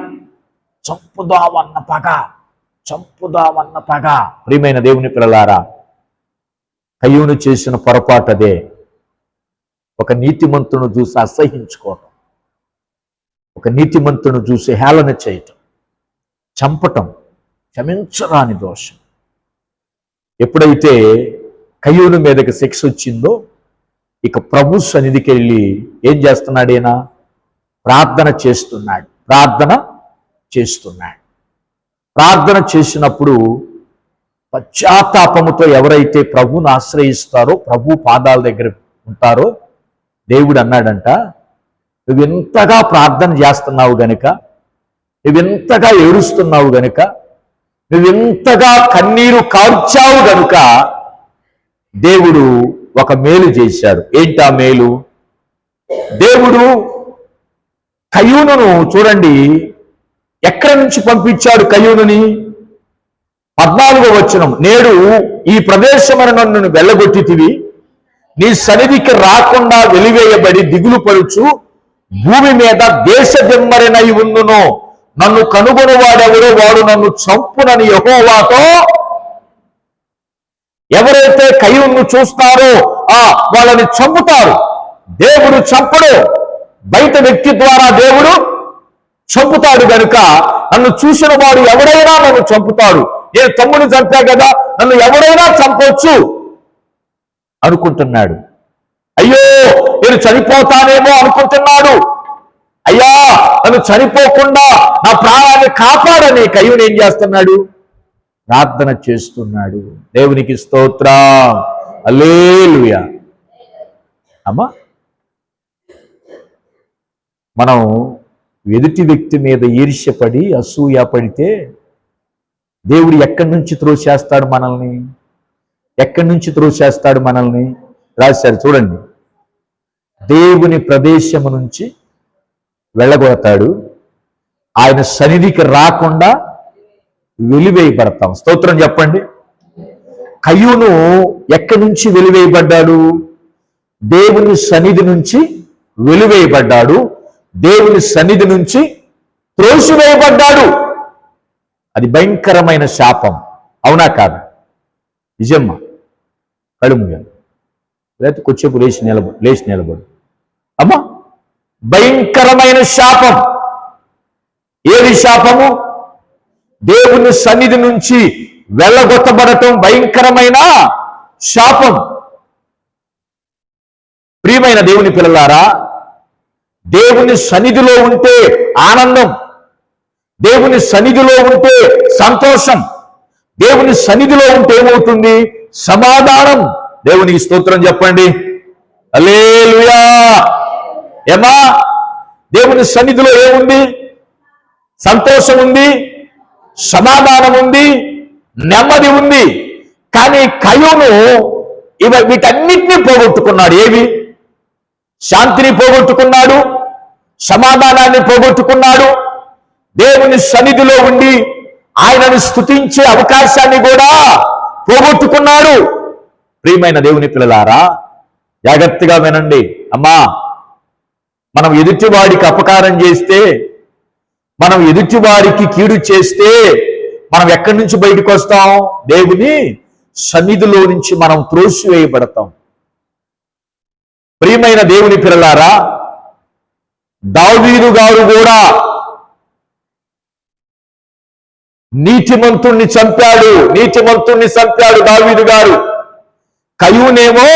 చంపుదామన్న పగ. ప్రియమైన దేవుని పిల్లలారా, కయ్యూను చేసిన పొరపాటు అదే. ఒక నీతిమంతును చూసి అసహించుకోవటం, ఒక నీతిమంతును చూసి హేళన చేయటం, చంపటం క్షమించరాని దోషం. ఎప్పుడైతే కయ్యూను మీదకి శిక్ష వచ్చిందో, ఇక ప్రభు సన్నిధికి వెళ్ళి ఏం చేస్తున్నాడైనా? ప్రార్థన చేసినప్పుడు పశ్చాత్తాపముతో ఎవరైతే ప్రభువును ఆశ్రయిస్తారో, ప్రభు పాదాల దగ్గర ఉంటారో, దేవుడు అన్నాడంట, నువ్వెంతగా ప్రార్థన చేస్తున్నావు గనుక, నువ్వెంతగా ఏడుస్తున్నావు గనుక, నువ్వెంతగా కన్నీరు కార్చావు గనుక దేవుడు ఒక మేలు చేశాడు. ఏంటా మేలు? దేవుడు కయ్యూనును చూడండి, ఎక్కడి నుంచి పంపించాడు కయ్యూనుని? 14వ వచనం, నేడు ఈ ప్రదేశమున నన్ను వెళ్ళగొట్టితివి, నీ సన్నిధికి రాకుండా వెలివేయబడి దిగులు పరుచు భూమి మీద దేశదిమ్మరినై ఉండును, నన్ను కనుగొనువాడెవరో వాడు నన్ను చంపునని యెహోవాతో. ఎవరైతే కయ్యూను చూస్తారో వాళ్ళని చంపుతారు. దేవుడు చంపడు, బయట వ్యక్తి ద్వారా దేవుడు చంపుతాడు గనుక నన్ను చూసిన వాడు ఎవరైనా నన్ను చంపుతాడు. నేను తమ్ముని చంపా కదా, నన్ను ఎవరైనా చంపొచ్చు అనుకుంటున్నాడు. అయ్యో నేను చనిపోతానేమో అనుకుంటున్నాడు. అయ్యా నన్ను చనిపోకుండా నా ప్రాణాన్ని కాపాడని కయ్యూను ఏం చేస్తున్నాడు? ప్రార్థన చేస్తున్నాడు. దేవునికి స్తోత్రం, హల్లెలూయా. అమ్మా, మనం ఎదుటి వ్యక్తి మీద ఈర్ష్యపడి అసూయ పడితే దేవుడు ఎక్కడి నుంచి త్రోసేస్తాడు మనల్ని? రాశాడు చూడండి. దేవుని ప్రదేశము నుంచి వెళ్ళగొడతాడు, ఆయన సన్నిధికి రాకుండా వెలివేయబడతాం. స్తోత్రం చెప్పండి. కయ్యూను ఎక్కడి నుంచి వెలివేయబడ్డాడు? దేవుని సన్నిధి నుంచి వెలివేయబడ్డాడు, దేవుని సన్నిధి నుంచి త్రోసివేయబడ్డాడు. అది భయంకరమైన శాపం. అవునా కాదు? నిజమ్మా? కడుముగా లేకపోతే కొచ్చేపు లేచి నిలబడు. అమ్మా, భయంకరమైన శాపం. ఏది శాపము? దేవుని సన్నిధి నుంచి వెళ్ళగొట్టబడటం భయంకరమైన శాపం. ప్రియమైన దేవుని పిల్లలారా, దేవుని సన్నిధిలో ఉంటే ఆనందం, దేవుని సన్నిధిలో ఉంటే సంతోషం, దేవుని సన్నిధిలో ఉంటే ఏమవుతుంది? సమాధానం. దేవునికి స్తోత్రం చెప్పండి. హల్లెలూయా. ఏమా, దేవుని సన్నిధిలో ఏముంది? సంతోషం ఉంది, సమాధానం ఉంది, నెమ్మది ఉంది. కానీ కయోను వీటన్నిటినీ పోగొట్టుకున్నాడు. ఏవి? శాంతిని పోగొట్టుకున్నాడు, సమాధానాన్ని పోగొట్టుకున్నాడు, దేవుని సన్నిధిలో ఉండి ఆయనను స్తుతించే అవకాశాన్ని కూడా పోగొట్టుకున్నాడు. ప్రియమైన దేవుని పిల్లలారా, జాగ్రత్తగా వినండి. అమ్మా, మనం ఎదుటివాడికి అపకారం చేస్తే, మనం ఎదుటివారికి కీడు చేస్తే మనం ఎక్కడి నుంచి బయటకు వస్తాం? దేవుని సన్నిధిలో నుంచి మనం త్రోసివేయబడతాం. ప్రియమైన దేవుని పిల్లలారా, దావీదు గారు కూడా నీతిమంతుణ్ణి చంపాడు. దావీదు గారు. కయూనేమో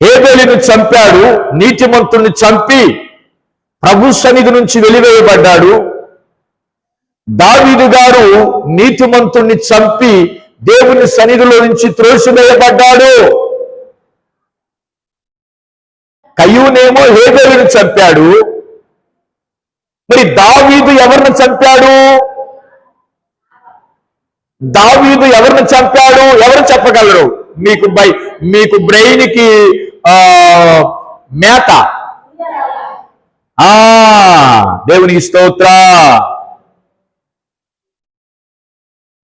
హేబెలును చంపాడు. నీతిమంతుణ్ణి చంపి ప్రభు సన్నిధి నుంచి వెలివేయబడ్డాడు. దావీదు గారు నీతిమంతుణ్ణి చంపి దేవుని సన్నిధిలో నుంచి త్రోసివేయబడ్డాడు. కయూనేమో హేబెలును చంపాడు. మరి దావీదు ఎవరిని చంపాడు? ఎవరు చెప్పగలరు? మీకు బ్రెయిన్కి మేత. దేవునికి స్తోత్ర.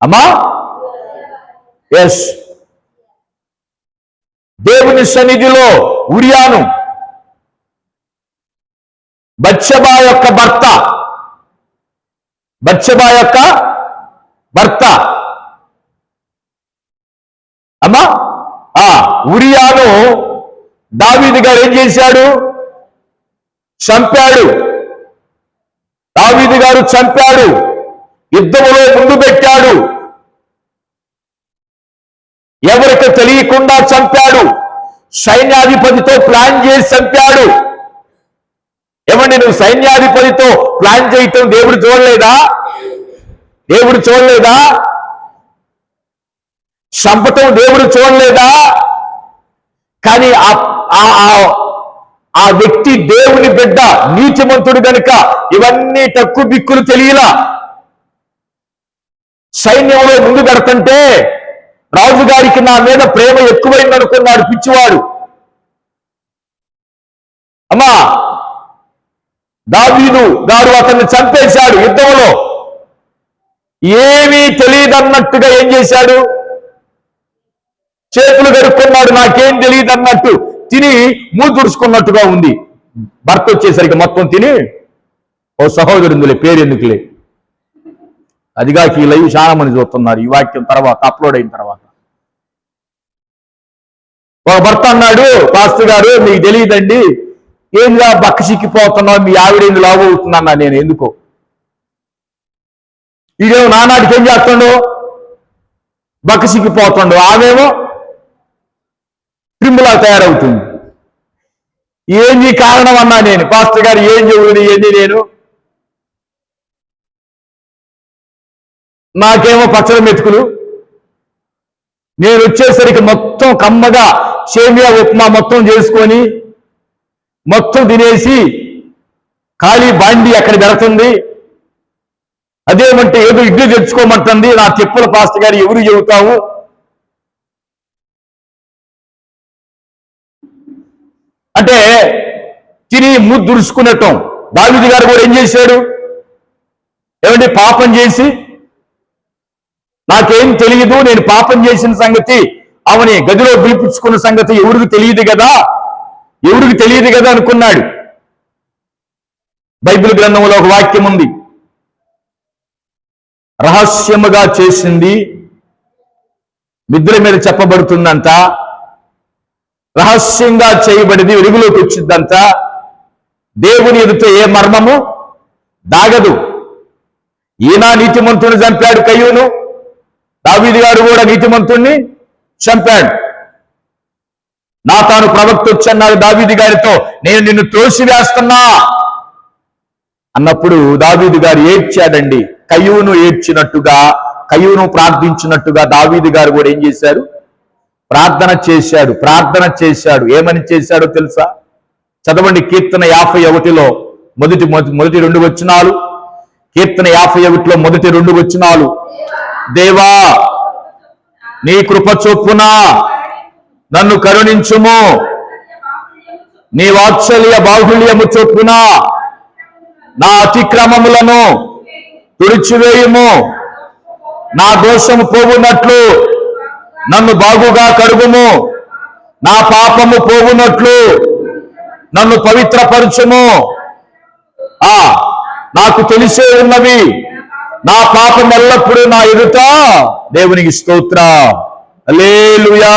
అమ్మా, ఎస్, దేవుని సన్నిధిలో ఉరియాను, బత్షెబా యొక్క భర్త. అమ్మా, ఉరియాను దావీదు గారు ఏం చేశాడు? చంపాడు. దావీదు గారు చంపాడు. యుద్ధములో ముందు పెట్టాడు. ఎవరికి తెలియకుండా చంపాడు. సైన్యాధిపతితో ప్లాన్ చేసి చంపాడు. ఏమండి, నువ్వు సైన్యాధిపతితో ప్లాన్ చేయటం దేవుడు చూడలేదా? చంపటం దేవుడు చూడలేదా? కానీ ఆ వ్యక్తి దేవుని బిడ్డ, నీతిమంతుడు గనుక ఇవన్నీ తక్కువ బిక్కులు తెలియలా. సైన్యంలో ముందు పెడుతుంటే రాజుగారికి నా మీద ప్రేమ ఎక్కువైందనుకున్నాడు పిచ్చివాడు. అమ్మా, దావీదు గారు అతన్ని చంపేశాడు. యుద్ధంలో ఏమీ తెలియదన్నట్టుగా ఏం చేశాడు? చేతులు కడుక్కున్నాడు. నాకేం తెలియదు అన్నట్టు తిని మూతి తుడుచుకున్నట్టుగా ఉంది. భర్త వచ్చేసరికి మొత్తం తిని, ఓ సహోదరుందులే, పేరు ఎందుకులే, అదిగా ఈ లైవ్ చాలా మంది చూస్తున్నారు ఈ వాక్యం తర్వాత, అప్లోడ్ అయిన తర్వాత. ఒక భర్త అన్నాడు, పాస్టర్ గారు మీకు తెలియదండి, ఏంలా బక్క సిక్కిపోతున్నావు, మీ ఆవిడేంది లావు అవుతుందన్నా. నేను ఎందుకో, ఇదేమో నానాటికి ఏం చేస్తుండో, బక్క సిక్కిపోతుండో, ఆమెమో ట్రిమ్లా తయారవుతుంది. ఏంది కారణం అన్నా నేను. పాస్టర్ గారు ఏం చెబుతుంది ఏంది? నాకేమో పచ్చడి మెతుకులు, నేను వచ్చేసరికి మొత్తం కమ్మగా సేమియా ఉప్మా మొత్తం చేసుకొని మొత్తం తినేసి ఖాళీ బాండి అక్కడ పెడుతుంది. అదేమంటే ఏదో ఇడ్లీ తెచ్చుకోమంటుంది. నా చెప్పుల పాస్టర్ గారు ఎవరు చెబుతావు? అంటే తిని ముద్దు దురుచుకున్నట్టం. దావీదు గారు కూడా ఏం చేశాడు? ఏమంటే పాపం చేసి నాకేం తెలియదు, నేను పాపం చేసిన సంగతి అవని గదిలో పిలిపించుకున్న సంగతి ఎవరికి తెలియదు కదా అనుకున్నాడు. బైబిల్ గ్రంథంలో ఒక వాక్యం ఉంది, రహస్యముగా చేసింది మిద్ర మీద చెప్పబడుతుందంట, రహస్యంగా చేయబడింది వెలుగులోకి వచ్చిందంట. దేవుని ఎదుట ఏ మర్మము దాగదు. ఈయన నీతిమంతుని చంపాడు కయ్యూను, దావీదు గారు కూడా నీతిమంతుణ్ణి చంపాడు. నాతాను ప్రవక్త వచ్చి అన్నాడు దావీదు గారితో, నేను నిన్ను త్రోసివేస్తున్నా, అన్నప్పుడు దావీదు గారు ఏడ్చాడండి. కయ్యూను ఏడ్చినట్టుగా, కయ్యూను ప్రార్థించినట్టుగా దావీదు గారు కూడా ఏం చేశారు? ప్రార్థన చేశాడు. ఏమని చేశాడో తెలుసా? చదవండి, కీర్తన 51లో మొదటి 2 వచనాలు. కీర్తన 51లో మొదటి 2 వచనాలు. దేవా, నీ కృప చొప్పున నన్ను కరుణించుము, నీ వాత్సల్య బాహుళ్యము చొప్పున నా అతిక్రమములను తుడిచివేయుము, నా దోషము పోవునట్లు నన్ను బాగుగా కడుగుము, నా పాపము పోవునట్లు నన్ను పవిత్రపరచుము. నాకు తెలిసే ఉన్నవి, నా పాపం ఎల్లప్పుడూ నా ఎదుట. దేవునికి స్తోత్రం, హల్లెలూయా.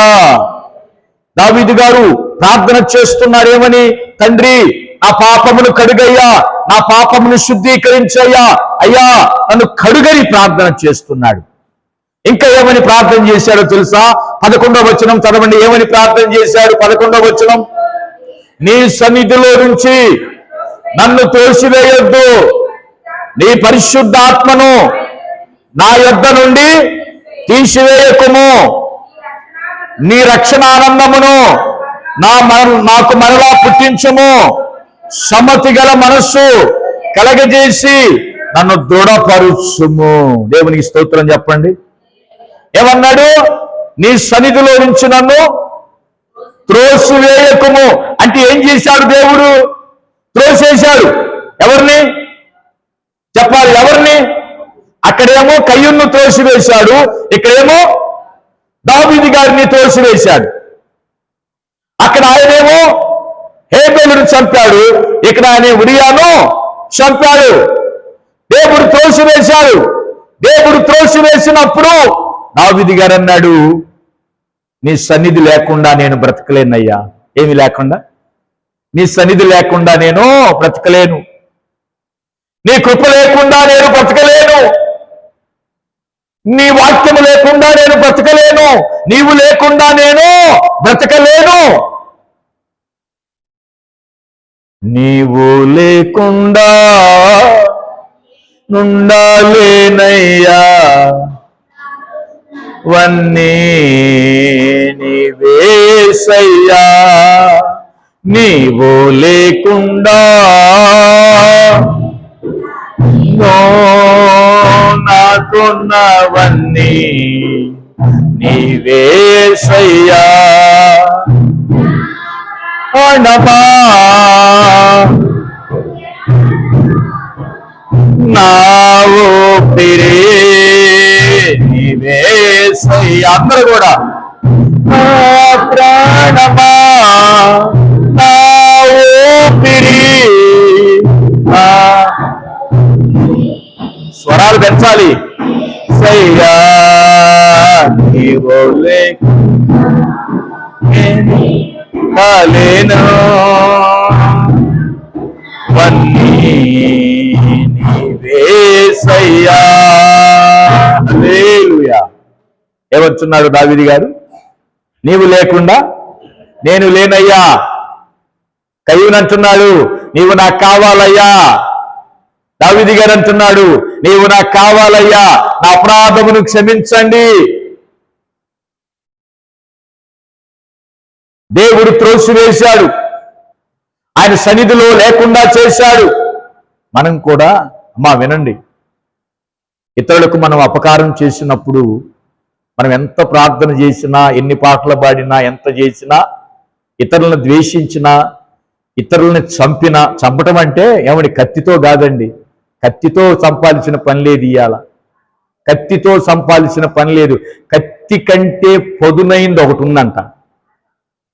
దావీదు గారు ప్రార్థన చేస్తున్నాడు. ఏమని? తండ్రి, నా పాపమును కడుగయ్యా, నా పాపమును శుద్ధీకరించయ్యా, అయ్యా నన్ను కడుగని ప్రార్థన చేస్తున్నాడు. ఇంకా ఏమని ప్రార్థన చేశాడో తెలుసా? 11వ వచనం చదవండి. ఏమని ప్రార్థన చేశాడు? 11వ వచనం. నీ సన్నిధిలో నుంచి నన్ను తోసివేయొద్దు, నీ పరిశుద్ధాత్మను నా యొద్ద నుండి తీసివేయకుము, నీ రక్షణానందమును నాకు మరలా పుట్టించుము, సమ్మతి గల మనస్సు కలగజేసి నన్ను దృఢపరుచుము. దేవునికి స్తోత్రం చెప్పండి. ఏమన్నాడు? నీ సన్నిధిలో నుంచి నన్ను త్రోసివేయకుము. అంటే ఏం చేశాడు దేవుడు? త్రోసేశాడు. ఎవరిని చెప్పాలి? ఎవరిని? అక్కడేమో కయ్యూను త్రోసివేశాడు, ఇక్కడేమో దావీదు గారిని త్రోసివేశాడు. అక్కడ ఆయనేమో హేబేలును చంపాడు, ఇక్కడ ఆయన ఉరియాను చంపాడు. దేవుడు త్రోసివేశాడు. దేవుడు త్రోసివేసినప్పుడు దావీదు గారు అన్నాడు, నీ సన్నిధి లేకుండా నేను బ్రతకలేనయ్యా. ఏమి లేకుండా? నీ సన్నిధి లేకుండా నేను బ్రతకలేను, నీ కృప లేకుండా నేను బ్రతకలేను, నీ వాక్యము లేకుండా నేను బ్రతకలేను, నీవు లేకుండా నేను బ్రతకలేను. నీవు లేకుండా నుండాలేనయ్యా, వన్నీ నీవేసయ్యా, నీవు లేకుండా నాకున్నవన్నీ నీవేసయ్యా. అనమా నా ఊపిరి నీవేసయ్యా. అందరూ కూడా నా ప్రాణమా, నా ఊపిరి. స్వరాలు పెంచాలి. సయ్యా నీవు లేను, వన్నీ నీవేసయ్యా. హల్లెలూయా. ఏమొచ్చున్నాడు దావీదు గారు? నీవు లేకుండా నేను లేనయ్యా. కయ్యూను అంటున్నాడు, నీవు నాకు కావాలయ్యా. దావీదు గారు అంటున్నాడు, నీవు నాకు కావాలయ్యా, నా అపరాధమును క్షమించండి. దేవుడు త్రోసివేశాడు, ఆయన సన్నిధిలో లేకుండా చేశాడు. మనం కూడా అమ్మా వినండి, ఇతరులకు మనం అపకారం చేసినప్పుడు మనం ఎంత ప్రార్థన చేసినా, ఎన్ని పాటలు పాడినా, ఎంత చేసినా, ఇతరులను ద్వేషించినా, ఇతరులను చంపటం అంటే ఏమని? కత్తితో కాదండి. కత్తితో సంపాదించిన పని లేదు. ఇయ్యాల కత్తితో సంపాదించిన పని లేదు. కత్తి కంటే పొదునైంది ఒకటి ఉందంట.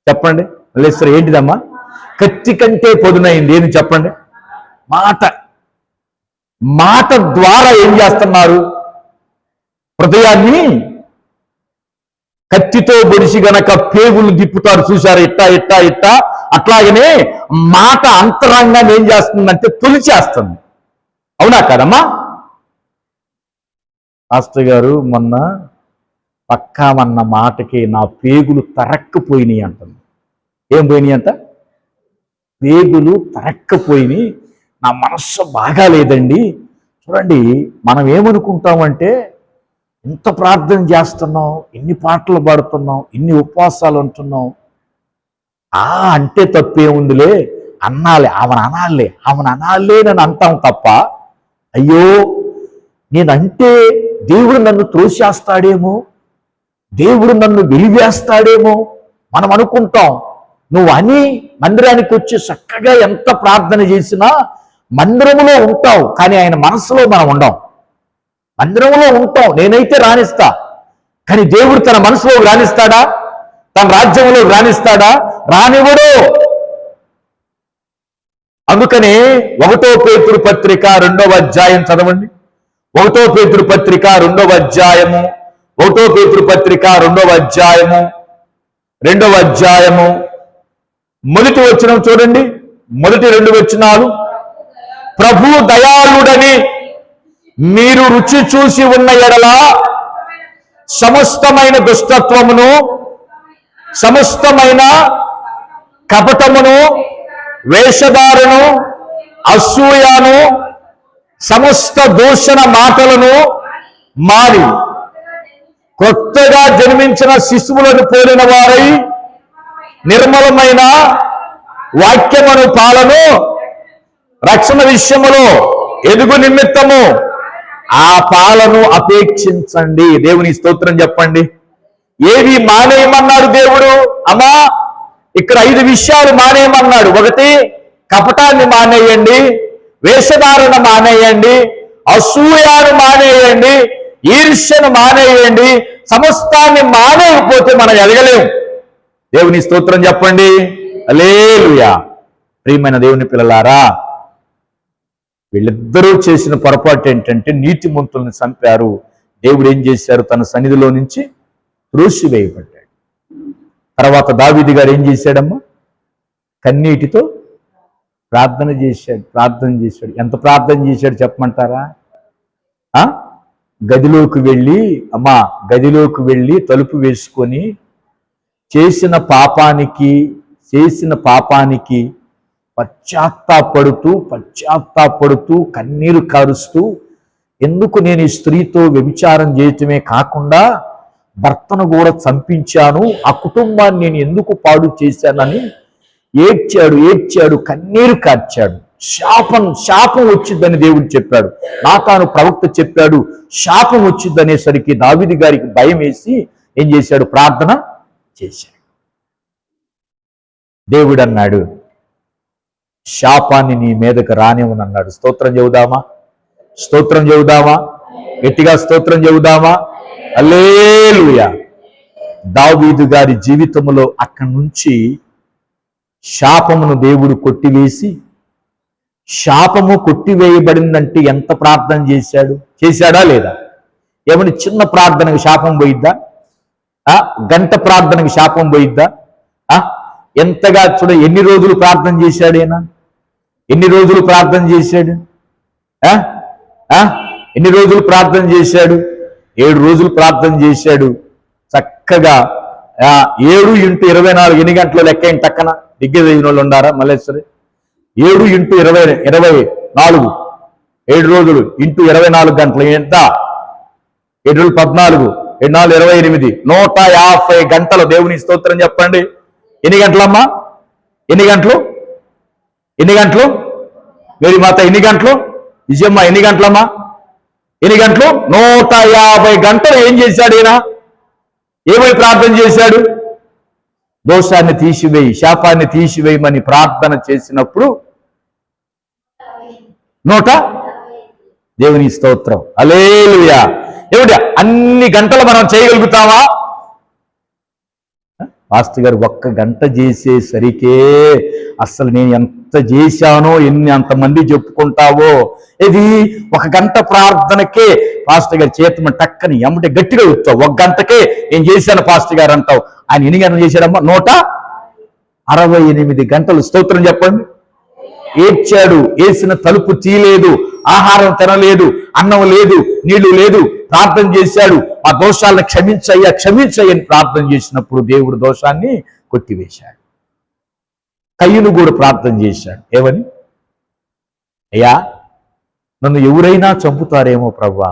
చెప్పండి మల్లేశ్వర, ఏంటిదమ్మా? కత్తి కంటే పొదునైంది ఏది చెప్పండి? మాట. మాట ద్వారా ఏం చేస్తున్నారు? హృదయాన్ని కత్తితో బొడిసి గనక పేగులు తిప్పుతారు, చూశారు? ఇట్టా ఇట్టా ఇట్టా. అట్లాగనే మాట అంతరంగాన్ని ఏం చేస్తుందంటే తొలిచేస్తుంది. అవునా కదమ్మా? పాస్టర్ గారు మొన్న పక్కామన్న మాటకి నా పేగులు తరక్కపోయినాయి అంటుంది. ఏం పోయినాయి అంట? పేగులు తరక్కపోయినాయి. నా మనస్సు బాగా లేదండి. చూడండి, మనం ఏమనుకుంటామంటే ఇంత ప్రార్థన చేస్తున్నాం, ఇన్ని పాటలు పాడుతున్నాం, ఇన్ని ఉపవాసాలు అంటున్నాం, అంటే తప్పే ఉందిలే, అనాలి ఆమెను అనాలే అని అంటాం తప్ప, అయ్యో నేనంటే దేవుడు నన్ను త్రోసేస్తాడేమో, దేవుడు నన్ను వెలివేస్తాడేమో మనం అనుకుంటాం. నువ్వు అని మందిరానికి వచ్చి చక్కగా ఎంత ప్రార్థన చేసినా మందిరములో ఉంటావు, కానీ ఆయన మనసులో మనం ఉండం. మందిరంలో ఉంటాం, నేనైతే రాణిస్తా, కానీ దేవుడు తన మనసులో రాణిస్తాడా? తన రాజ్యంలో రాణిస్తాడా? రానివ్వడు. అందుకనే 1 పేతురు పత్రిక 2వ అధ్యాయం చదవండి. 1 పేతురు పత్రిక 2వ అధ్యాయము, 1 పేతురు పత్రిక 2వ అధ్యాయము, 2వ అధ్యాయము మొదటి వచనం చూడండి. మొదటి 2 వచనాలు. ప్రభు దయాళుడని మీరు రుచి చూసి ఉన్న ఎడల సమస్తమైన దుష్టత్వమును, సమస్తమైన కపటమును, వేషధారను, అసూయను, సమస్త దూషణ మాటలను మారి కొత్తగా జన్మించిన శిశువులను పోలిన వారై నిర్మలమైన వాక్యమును పాలను రక్షణ విషయములో ఎదుగు నిమిత్తము ఆ పాలను అపేక్షించండి. దేవుని స్తోత్రం చెప్పండి. ఏవి మానేయమన్నాడు దేవుడు? అమ్మా, ఇక్కడ 5 విషయాలు మానేయమన్నాడు. 1, కపటాన్ని మానేయండి, వేషధారణ మానేయండి, అసూయను మానేయండి, ఈర్ష్యను మానేయండి. సమస్తాన్ని మానేయకపోతే మనం ఎదగలేము. దేవుని స్తోత్రం చెప్పండి. హల్లెలూయా. ప్రియమైన దేవుని పిల్లలారా, వీళ్ళిద్దరూ చేసిన పొరపాటు ఏంటంటే నీతిమంతుల్ని చంపారు. దేవుడు ఏం చేశారు? తన సన్నిధిలో నుంచి త్రోసివేయబడ్డాడు. తర్వాత దావీదు గారు ఏం చేశాడమ్మా? కన్నీటితో ప్రార్థన చేశాడు. ఎంత ప్రార్థన చేశాడు చెప్పమంటారా? గదిలోకి వెళ్ళి తలుపు వేసుకొని చేసిన పాపానికి పశ్చాత్తాపడుతూ కన్నీరు కారుస్తూ, ఎందుకు నేను ఈ స్త్రీతో వ్యభిచారం చేయటమే కాకుండా భర్తను కూడా చంపించాను, ఆ కుటుంబాన్ని నేను ఎందుకు పాడు చేశానని ఏడ్చాడు, కన్నీరు కార్చాడు. శాపం వచ్చిందని దేవుడు చెప్పాడు. నాతాను ప్రవక్త చెప్పాడు శాపం వచ్చిందనేసరికి దావీదు గారికి భయం వేసి ఏం చేశాడు? ప్రార్థన చేశాడు. దేవుడు అన్నాడు, శాపాన్ని నీ మీదకు రానివ్వనన్నాడు. స్తోత్రం చెబుదామా? గట్టిగా స్తోత్రం చెబుదామా? హల్లెలూయా. దావీదు గారి జీవితంలో అక్కడి నుంచి శాపమును దేవుడు కొట్టివేసి, శాపము కొట్టివేయబడిందంటే ఎంత ప్రార్థన చేశాడా లేదా? ఏమని చిన్న ప్రార్థనకు శాపం పోయిద్దా? గంట ప్రార్థనకు శాపం పోయిద్దా? ఎంతగా చూడ, ఎన్ని రోజులు ప్రార్థన చేశాడు ఆయన? ఎన్ని రోజులు ప్రార్థన చేశాడు? 7 రోజులు ప్రార్థన చేశాడు. చక్కగా 7 × 24 ఎన్ని గంటలు లెక్క ఏంటి టక్కన? దిగ్గజైన వాళ్ళు ఉండారా మల్లేశ్వరి? 7 × 24 7 రోజులు × 24 గంటలు ఎంత? 7 రోజులు 14, 7 4 28, 150 గంటలు. దేవుని స్తోత్రం చెప్పండి. ఎన్ని గంటలమ్మా? ఎన్ని గంటలు? మేరీ మాత ఎన్ని గంటలు? విజయమ్మ ఎన్ని గంటలమ్మా? ఎన్ని గంటలు? 150 గంటలు ఏం చేశాడు ఈయన? ఏమై ప్రార్థన చేశాడు? దోషాన్ని తీసివేయి, శాపాన్ని తీసివేయమని ప్రార్థన చేసినప్పుడు దేవుని స్తోత్రం. హల్లెలూయా. ఏమిటి అన్ని గంటలు మనం చేయగలుగుతామా? పాస్టర్ గారు 1 గంట చేసేసరికే అసలు నేను ఎంత చేశానో అంతమంది చెప్పుకుంటావో. ఇది 1 గంట ప్రార్థనకే పాస్టర్ గారు చేతమ టక్కని ఎమ్మటి గట్టిగా చెప్తావు. 1 గంటకే నేను చేశాను పాస్టర్ గారు అంటావు. ఆయన ఎన్ని గంటలు చేశాడమ్మా? 168 గంటలు. స్తోత్రం చెప్పండి. ఏడ్చాడు, వేసిన తలుపు తీయలేదు, ఆహారం తినలేదు, అన్నం లేదు, నీళ్లు లేదు, ప్రార్థన చేశాడు. ఆ దోషాలను క్షమించయ్యని ప్రార్థన చేసినప్పుడు దేవుడు దోషాన్ని కొట్టివేశాడు. కయ్యూను కూడా ప్రార్థన చేశాడు. ఏమని? అయ్యా నన్ను ఎవరైనా చంపుతారేమో ప్రభువా,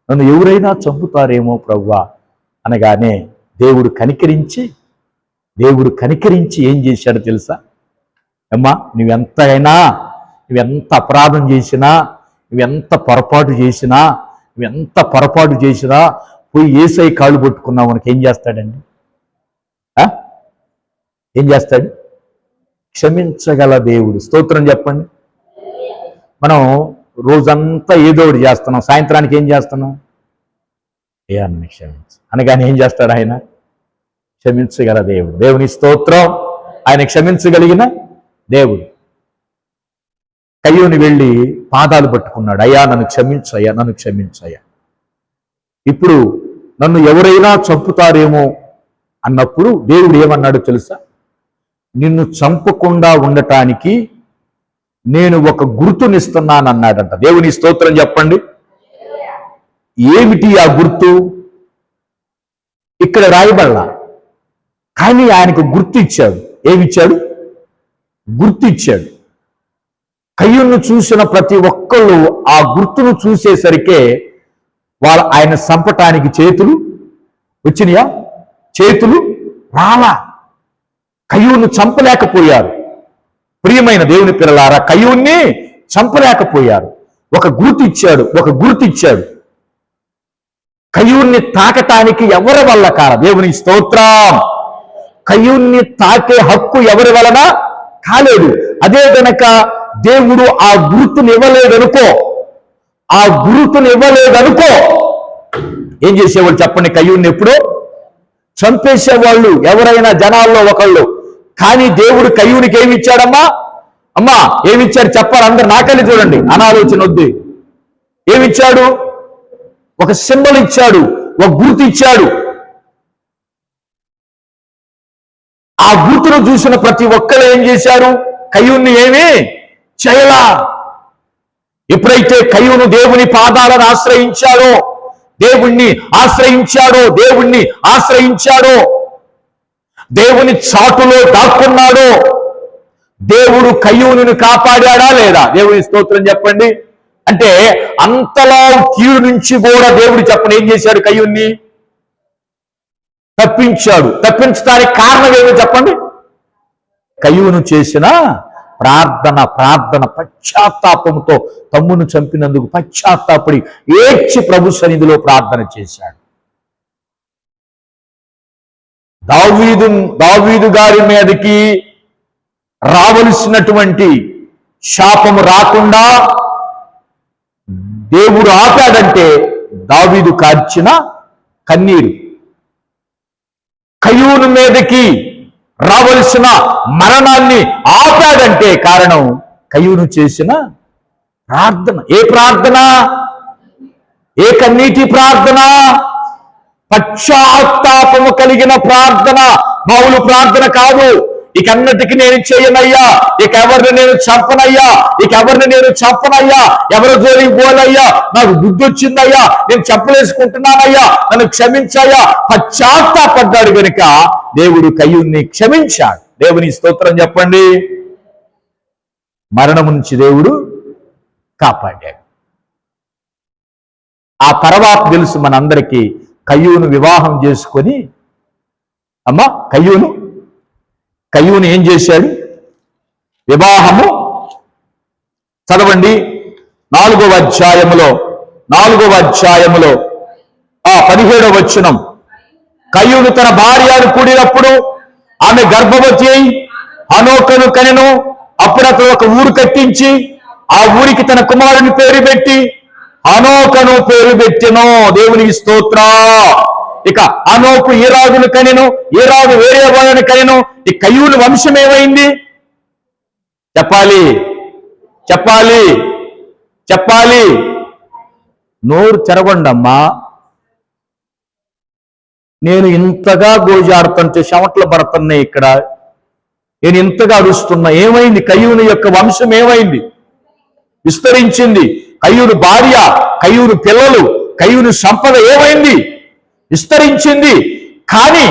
నన్ను ఎవరైనా చంపుతారేమో ప్రభువా అనగానే దేవుడు కనికరించి ఏం చేశాడో తెలుసా? అమ్మా నువ్వెంత అపరాధం చేసినా, నువ్వెంత పొరపాటు చేసినా పోయి యేసయ్య కాళ్ళు పట్టుకున్నావు మనకి ఏం చేస్తాడండి? ఏం చేస్తాడు? క్షమించగల దేవుడు. స్తోత్రం చెప్పండి. మనం రోజంతా ఏదో ఒకటి చేస్తున్నాం, సాయంత్రానికి ఏం చేస్తున్నాం? అన్ని క్షమించు అనగానే ఏం చేస్తాడు ఆయన? క్షమించగల దేవుడు. దేవుని స్తోత్రం. ఆయన క్షమించగలిగిన దేవుడు. కయ్యూని వెళ్ళి పాదాలు పట్టుకున్నాడు. అయ్యా నన్ను క్షమించయ్యా. ఇప్పుడు నన్ను ఎవరైనా చంపుతారేమో అన్నప్పుడు దేవుడు ఏమన్నాడు తెలుసా? నిన్ను చంపకుండా ఉండటానికి నేను ఒక గుర్తునిస్తున్నాను అన్నాడంట. దేవుని స్తోత్రం చెప్పండి. ఏమిటి ఆ గుర్తు? ఇక్కడ రాయబడలా, కానీ ఆయనకు గుర్తు ఇచ్చాడు. ఏమిచ్చాడు? గుర్తు ఇచ్చాడు. కయ్యూను చూసిన ప్రతి ఒక్కళ్ళు ఆ గుర్తును చూసేసరికే ఆయన చంపటానికి చేతులు వచ్చినాయా? చేతులు రాలా. కయ్యూను చంపలేకపోయారు. ప్రియమైన దేవుని పిల్లలారా, కయ్యూన్ని చంపలేకపోయారు. ఒక గుర్తు ఇచ్చాడు. కయ్యూన్ని తాకటానికి ఎవరి వల్ల కాదు. దేవుని స్తోత్రం. కయ్యూన్ని తాకే హక్కు ఎవరి వలన కాలేదు. అదే గనక దేవుడు ఆ గుర్తుని ఇవ్వలేదనుకో, ఏం చేసేవాళ్ళు చెప్పండి? కయ్యూన్ని ఎప్పుడో చంపేసేవాళ్ళు ఎవరైనా జనాల్లో ఒకళ్ళు. కానీ దేవుడు కయ్యూనికి ఏమి ఇచ్చాడమ్మా? అమ్మా ఏమిచ్చాడు చెప్పాలి అందరు, నాకని చూడండి, అనాలోచన వద్దు. ఏమిచ్చాడు? ఒక సింబల్ ఇచ్చాడు, ఒక గుర్తు ఇచ్చాడు. ఆ గుర్తును చూసిన ప్రతి ఒక్కరు ఏం చేశారు? కయ్యూన్ని ఏమీ చేయలా. ఎప్పుడైతే కయ్యూను దేవుని పాదాలను ఆశ్రయించాడో, దేవుణ్ణి ఆశ్రయించాడో, దేవుని చాటులో దాక్కున్నాడో, దేవుడు కయ్యూనుని కాపాడాడా లేదా? దేవుని స్తోత్రం చెప్పండి. అంటే అంతలా కీడు నుంచి కూడా దేవుడు చెప్పండి ఏం చేశాడు? కయ్యూన్ని తప్పించాడు. తప్పించడానికి కారణం ఏమో చెప్పండి? కయ్యూను చేసిన ప్రార్థన పశ్చాత్తాపంతో తమ్మును చంపినందుకు పశ్చాత్తాపడి ఏడ్చి ప్రభు సన్నిధిలో ప్రార్థన చేశాడు. దావీదు గారి మీదకి రావలసినటువంటి శాపము రాకుండా దేవుడు ఆపాడంటే దావీదు కార్చిన కన్నీరు. కయ్యూను మీదకి రావలసిన మరణాన్ని ఆపాడంటే కారణం కయ్యూను చేసిన ప్రార్థన. ఏ ప్రార్థన? ఏ కన్నీటి ప్రార్థన? పశ్చాత్తాపము కలిగిన ప్రార్థన. మామూలు ప్రార్థన కాదు. ఇకన్నటికి నేను చేయనయ్యా, ఎవరిని నేను చంపనయ్యా, ఎవరి జోలికి పోలయ్యా, నాకు బుద్ధి వచ్చిందయ్యా, నేను చెప్పలేసుకుంటున్నానయ్యా, నన్ను క్షమించయ్యా. పశ్చాత్తాపడ్డాడు గనుక దేవుడు కయ్యూన్ని క్షమించాడు. దేవుని స్తోత్రం చెప్పండి. మరణం నుంచి దేవుడు కాపాడాడు. ఆ తర్వాత తెలుసు మనందరికీ, కయ్యూను వివాహం చేసుకొని, అమ్మా కయ్యూను ఏం చేశాడు? వివాహము చదవండి 4వ అధ్యాయములో 17వ వచనం. కయ్యూను తన భార్యను కూడినప్పుడు ఆమె గర్భవతి అయి హనోకను కనెను. అప్పుడు అతను ఒక ఊరు కట్టించి ఆ ఊరికి తన కుమారుని పేరు పెట్టి హనోకను పేరు పెట్టెను. దేవునికి స్తోత్రం. ఇక హనోకు ఈరాదును కనెను, ఈరాదు వేరే వాళ్ళని కనెను. ఈ కయ్యూను వంశం ఏమైంది? చెప్పాలి. నోరు చెరగొండమ్మా. నేను ఇంతగా గోజాడుతుంటే చెమటలు పడుతున్నాయి ఇక్కడ. నేను ఇంతగా అరుస్తున్నా. ఏమైంది? కయ్యూను యొక్క వంశం ఏమైంది? విస్తరించింది. కయ్యూను భార్య, కయ్యూను పిల్లలు, కయ్యూను సంపద ఏమైంది? విస్తరించింది. కానీ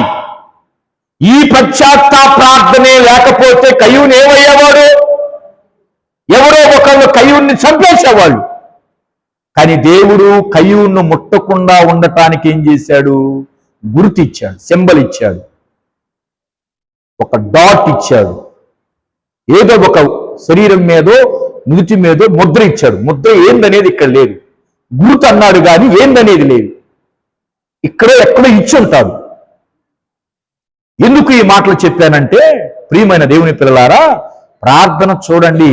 ఈ పశ్చాత్తాప ప్రార్థనే లేకపోతే కయ్యూను ఏమయ్యేవాడు? ఎవరో ఒక వాళ్ళు కయ్యూన్ని చంపేసేవాళ్ళు. కానీ దేవుడు కయ్యూను ముట్టకుండా ఉండటానికి ఏం చేశాడు? గుర్తు ఇచ్చాడు, సింబల్ ఇచ్చాడు, ఒక డాట్ ఇచ్చాడు. ఏదో ఒక శరీరం మీదో నుదుటి మీదో ముద్ర ఇచ్చాడు. ముద్ర ఏందనేది ఇక్కడ లేదు. గుర్తు అన్నాడు కానీ ఏందనేది లేదు. ఇక్కడే ఎక్కడో ఇచ్చి ఉంటాడు. ఎందుకు ఈ మాటలు చెప్పానంటే, ప్రియమైన దేవుని పిల్లలారా, ప్రార్థన చూడండి,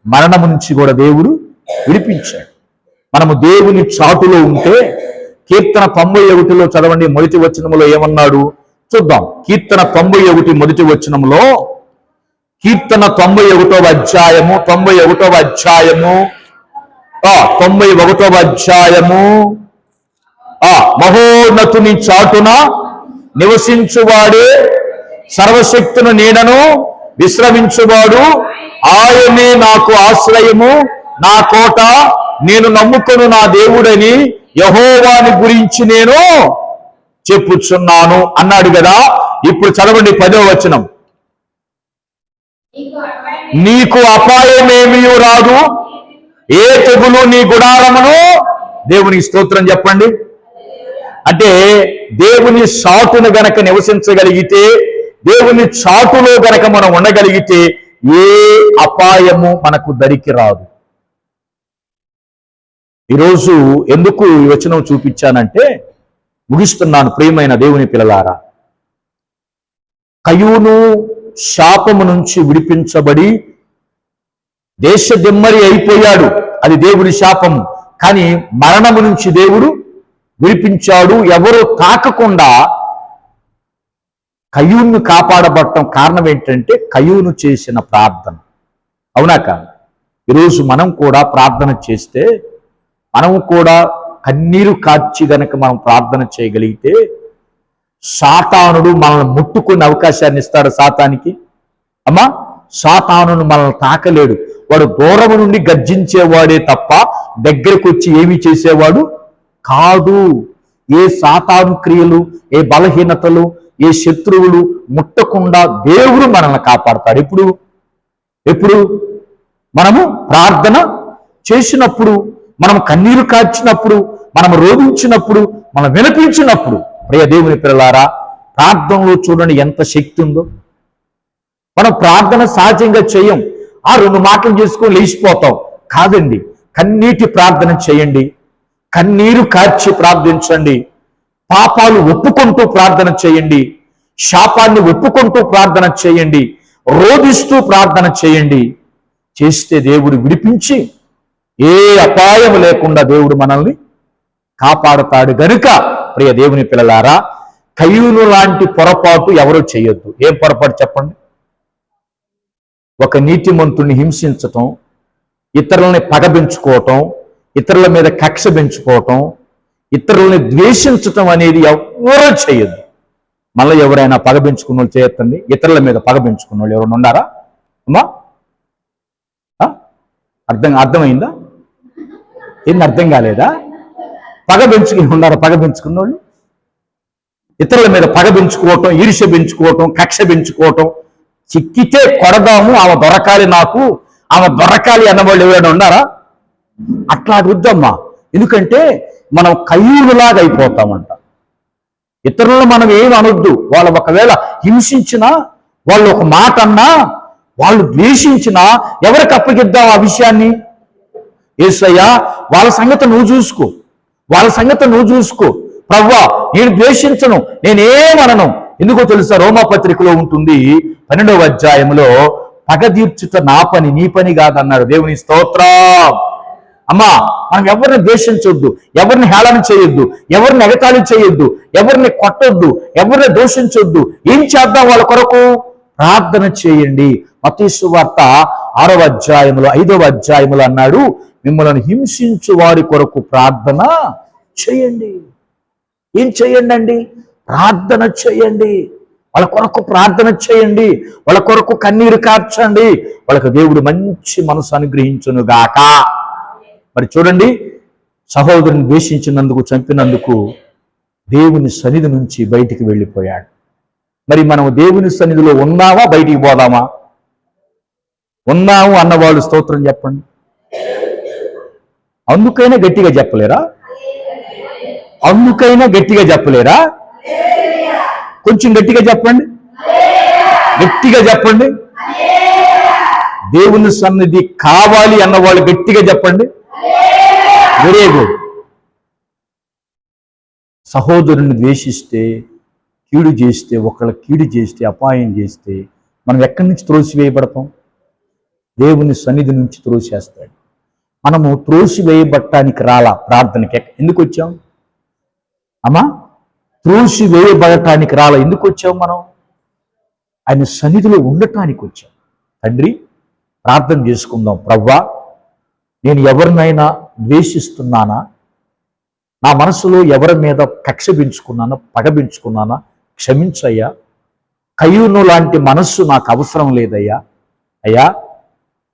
మరణము నుంచి కూడా దేవుడు విడిపించాడు. మనము దేవుని చాటులో ఉంటే, కీర్తన 91లో చదవండి, మొదటి వచనములో ఏమన్నాడు చూద్దాం. కీర్తన 91 మొదటి వచనంలో, కీర్తన 91వ అధ్యాయము 91వ అధ్యాయము మహోన్నతుని చాటున నివసించువాడే సర్వశక్తుని నీడను విశ్రమించువాడు, ఆయనే నాకు ఆశ్రయము, నా కోట, నేను నమ్ముకొను నా దేవుడని యెహోవాని గురించి నేను చెప్పుచున్నాను అన్నాడు కదా. ఇప్పుడు చదవండి 10వ వచనం. నీకు అపాయమేమీ రాదు, ఏ తెగులు నీ గుడారమును. దేవునికి స్తోత్రం చెప్పండి. అంటే దేవుని చాటును గనక నివసించగలిగితే, దేవుని చాటులో గనక మనం ఉండగలిగితే ఏ అపాయము మనకు దరికి రాదు. ఈరోజు ఎందుకు ఈ వచనం చూపించానంటే, ముగిస్తున్నాను ప్రియమైన దేవుని పిల్లలారా, కయ్యూను శాపము నుంచి విడిపించబడి దేశదిమ్మరి అయిపోయాడు. అది దేవుడి శాపము. కానీ మరణము నుంచి దేవుడు విడిపించాడు. ఎవరో తాకకుండా కయ్యూను కాపాడబడటం కారణం ఏంటంటే కయ్యూను చేసిన ప్రార్థన. అవునా కాదు? ఈరోజు మనం కూడా ప్రార్థన చేస్తే, మనము కూడా కన్నీరు కార్చి గనక మనం ప్రార్థన చేయగలిగితే, సాతానుడు మనల్ని ముట్టుకునే అవకాశాన్ని ఇస్తాడు సాతానికి. అమ్మా, సాతానును మనల్ని తాకలేడు. వాడు దూరం నుండి గర్జించేవాడే తప్ప దగ్గరకు వచ్చి ఏమి చేసేవాడు కాదు. ఏ సాతాను క్రియలు, ఏ బలహీనతలు, ఏ శత్రువులు ముట్టకుండా దేవుడు మనల్ని కాపాడతాడు. ఎప్పుడు మనము ప్రార్థన చేసినప్పుడు, మనం కన్నీరు కార్చినప్పుడు, మనం రోధించినప్పుడు, మనం వినిపించినప్పుడు. ప్రియ దేవుని పిల్లలారా, ప్రార్థనలో చూడండి ఎంత శక్తి ఉందో. మనం ప్రార్థన సహజంగా చేయం. 2 మాటలు చేసుకొని లేచిపోతాం కాదండి. కన్నీటి ప్రార్థన చేయండి, కన్నీరు కార్చి ప్రార్థించండి, పాపాలు ఒప్పుకుంటూ ప్రార్థన చేయండి, శాపాన్ని ఒప్పుకుంటూ ప్రార్థన చేయండి, రోధిస్తూ ప్రార్థన చేయండి. చేస్తే దేవుడు విడిపించి ఏ అపాయం లేకుండా దేవుడు మనల్ని కాపాడతాడు. గనుక ప్రియ దేవుని పిల్లలారా, కయ్యూను లాంటి పొరపాటు ఎవరూ చేయొద్దు. ఏం పొరపాటు చెప్పండి? ఒక నీతిమంతుణ్ణి హింసించటం, ఇతరులని పగబెంచుకోవటం, ఇతరుల మీద కక్ష పెంచుకోవటం, ఇతరులని ద్వేషించటం అనేది ఎవరూ చేయొద్దు. మళ్ళీ ఎవరైనా పగబెంచుకున్న వాళ్ళు చేయొద్దండి. ఇతరుల మీద పగబెంచుకున్న వాళ్ళు ఎవరైనా ఉన్నారా అమ్మా? అర్థమైందా? ఏంది అర్థం కాలేదా? పగబెంచుకుని ఉన్నారా? పగబెంచుకున్న వాళ్ళు ఇతరుల మీద పగబెంచుకోవటం, ఈర్ష్య పెంచుకోవటం, కక్ష పెంచుకోవటం, చిక్కితే కొడదాము, ఆమె దొరకాలి, నాకు ఆమె దొరకాలి అన్నవాళ్ళు ఎవరైనా ఉన్నారా? అట్లా వద్దమ్మా. ఎందుకంటే మనం కయ్యూనులాగా అయిపోతామంట. ఇతరులను మనం ఏమి అనొద్దు. వాళ్ళు ఒకవేళ హింసించినా, వాళ్ళు ఒక మాట అన్నా, వాళ్ళు ద్వేషించినా ఎవరికి అప్పగిద్దాం ఆ విషయాన్ని? యేసయ్యా, వాళ్ళ సంగతి నువ్వు చూసుకో, వాళ్ళ సంగతి నువ్వు చూసుకో. ప్రవ్వా, నేను ద్వేషించను, నేనేమనను. ఎందుకో తెలుసా? రోమాపత్రికలో ఉంటుంది 12వ అధ్యాయంలో, పగ తీర్చుట నా పని, నీ పని కాదన్నాడు. దేవుని స్తోత్రం. అమ్మా, మనం ఎవరిని ద్వేషించొద్దు, ఎవరిని హేళన చేయొద్దు, ఎవరిని ఎగతాళి చేయొద్దు, ఎవరిని కొట్టొద్దు, ఎవరిని దూషించొద్దు. ఏం చేద్దాం? వాళ్ళ కొరకు ప్రార్థన చేయండి. మత్తయి సువార్త 6వ అధ్యాయంలో 5వ అధ్యాయంలో అన్నాడు, మిమ్మల్ని హింసించు వారి కొరకు ప్రార్థన చేయండి. ఏం చేయండి అండి? ప్రార్థన చేయండి. వాళ్ళ కొరకు ప్రార్థన చేయండి, వాళ్ళ కొరకు కన్నీరు కార్చండి. వాళ్ళకు దేవుడు మంచి మనసు అనుగ్రహించును గాక. మరి చూడండి, సహోదరుని ద్వేషించినందుకు, చంపినందుకు దేవుని సన్నిధి నుంచి బయటికి వెళ్ళిపోయాడు. మరి మనం దేవుని సన్నిధిలో ఉన్నామా, బయటికి పోదామా? ఉన్నాము అన్నవాళ్ళు స్తోత్రం చెప్పండి. అందుకైనా గట్టిగా చెప్పలేరా? అందుకైనా గట్టిగా చెప్పలేరా? కొంచెం గట్టిగా చెప్పండి, గట్టిగా చెప్పండి. దేవుని సన్నిధి కావాలి అన్నవాళ్ళు గట్టిగా చెప్పండి. Very good. సహోదరుని ద్వేషిస్తే, కీడు చేస్తే, ఒకళ్ళ కీడు చేస్తే, అపాయం చేస్తే మనం ఎక్కడి నుంచి త్రోసివేయబడతాం? దేవుని సన్నిధి నుంచి త్రోసేస్తాడు. మనము త్రోసివేయబడటానికి రాలా ప్రార్థనకి. ఎందుకు వచ్చాం అమ్మా? త్రోసివేయబడటానికి రాలా. ఎందుకు వచ్చాం మనం? ఆయన సన్నిధిలో ఉండటానికి వచ్చాం. తండ్రి, ప్రార్థన చేసుకుందాం. ప్రభువా, నేను ఎవరినైనా ద్వేషిస్తున్నానా? నా మనసులో ఎవరి మీద కక్ష పెంచుకున్నానా, పగ పెంచుకున్నానా? క్షమించయ్యా. కయ్యూను లాంటి మనస్సు నాకు అవసరం లేదయ్యా. అయ్యా,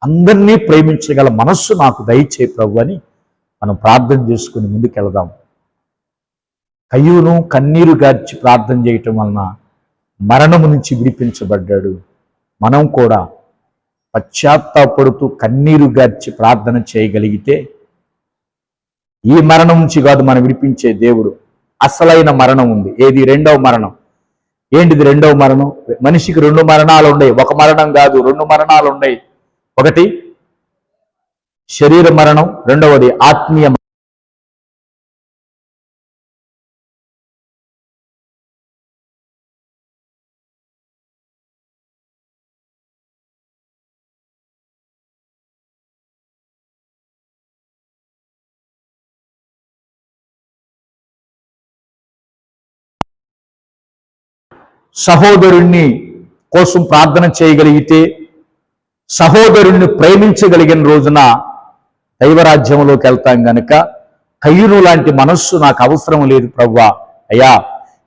అందరినీ ప్రేమించగల మనస్సు నాకు దయచే ప్రభు అని మనం ప్రార్థన చేసుకుని ముందుకెళ్దాం. కయ్యూను కన్నీరు గార్చి ప్రార్థన చేయటం వలన మరణము నుంచి విడిపించబడ్డాడు. మనం కూడా పశ్చాత్తాపడుతూ కన్నీరు గార్చి ప్రార్థన చేయగలిగితే ఈ మరణం నుంచి కాదు మనం విడిపించే దేవుడు. అసలైన మరణం ఉంది. ఏది? రెండవ మరణం. ఏంటిది రెండవ మరణం? మనిషికి 2 మరణాలు ఉన్నాయి. ఒక మరణం కాదు, 2 మరణాలు ఉన్నాయి. ఒకటి శరీర మరణం, రెండవది ఆత్మీయ మరణం. సహోదరుణ్ణి కోసం ప్రార్థన చేయగలిగితే, సహోదరుణ్ణి ప్రేమించగలిగిన రోజున దైవరాజ్యంలోకి వెళ్తాం గనక కయ్యూను లాంటి మనస్సు నాకు అవసరం లేదు ప్రభువా, అయ్యా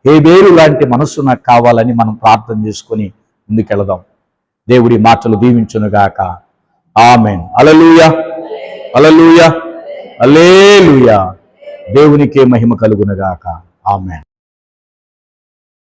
హేబేలు లాంటి మనస్సు నాకు కావాలని మనం ప్రార్థన చేసుకొని ముందుకెళదాం. దేవుడి మాటలు దీవించునుగాక. ఆమేన్. హల్లెలూయా, హల్లెలూయా, హల్లెలూయా. దేవునికే మహిమ కలుగునుగాక. ఆమేన్.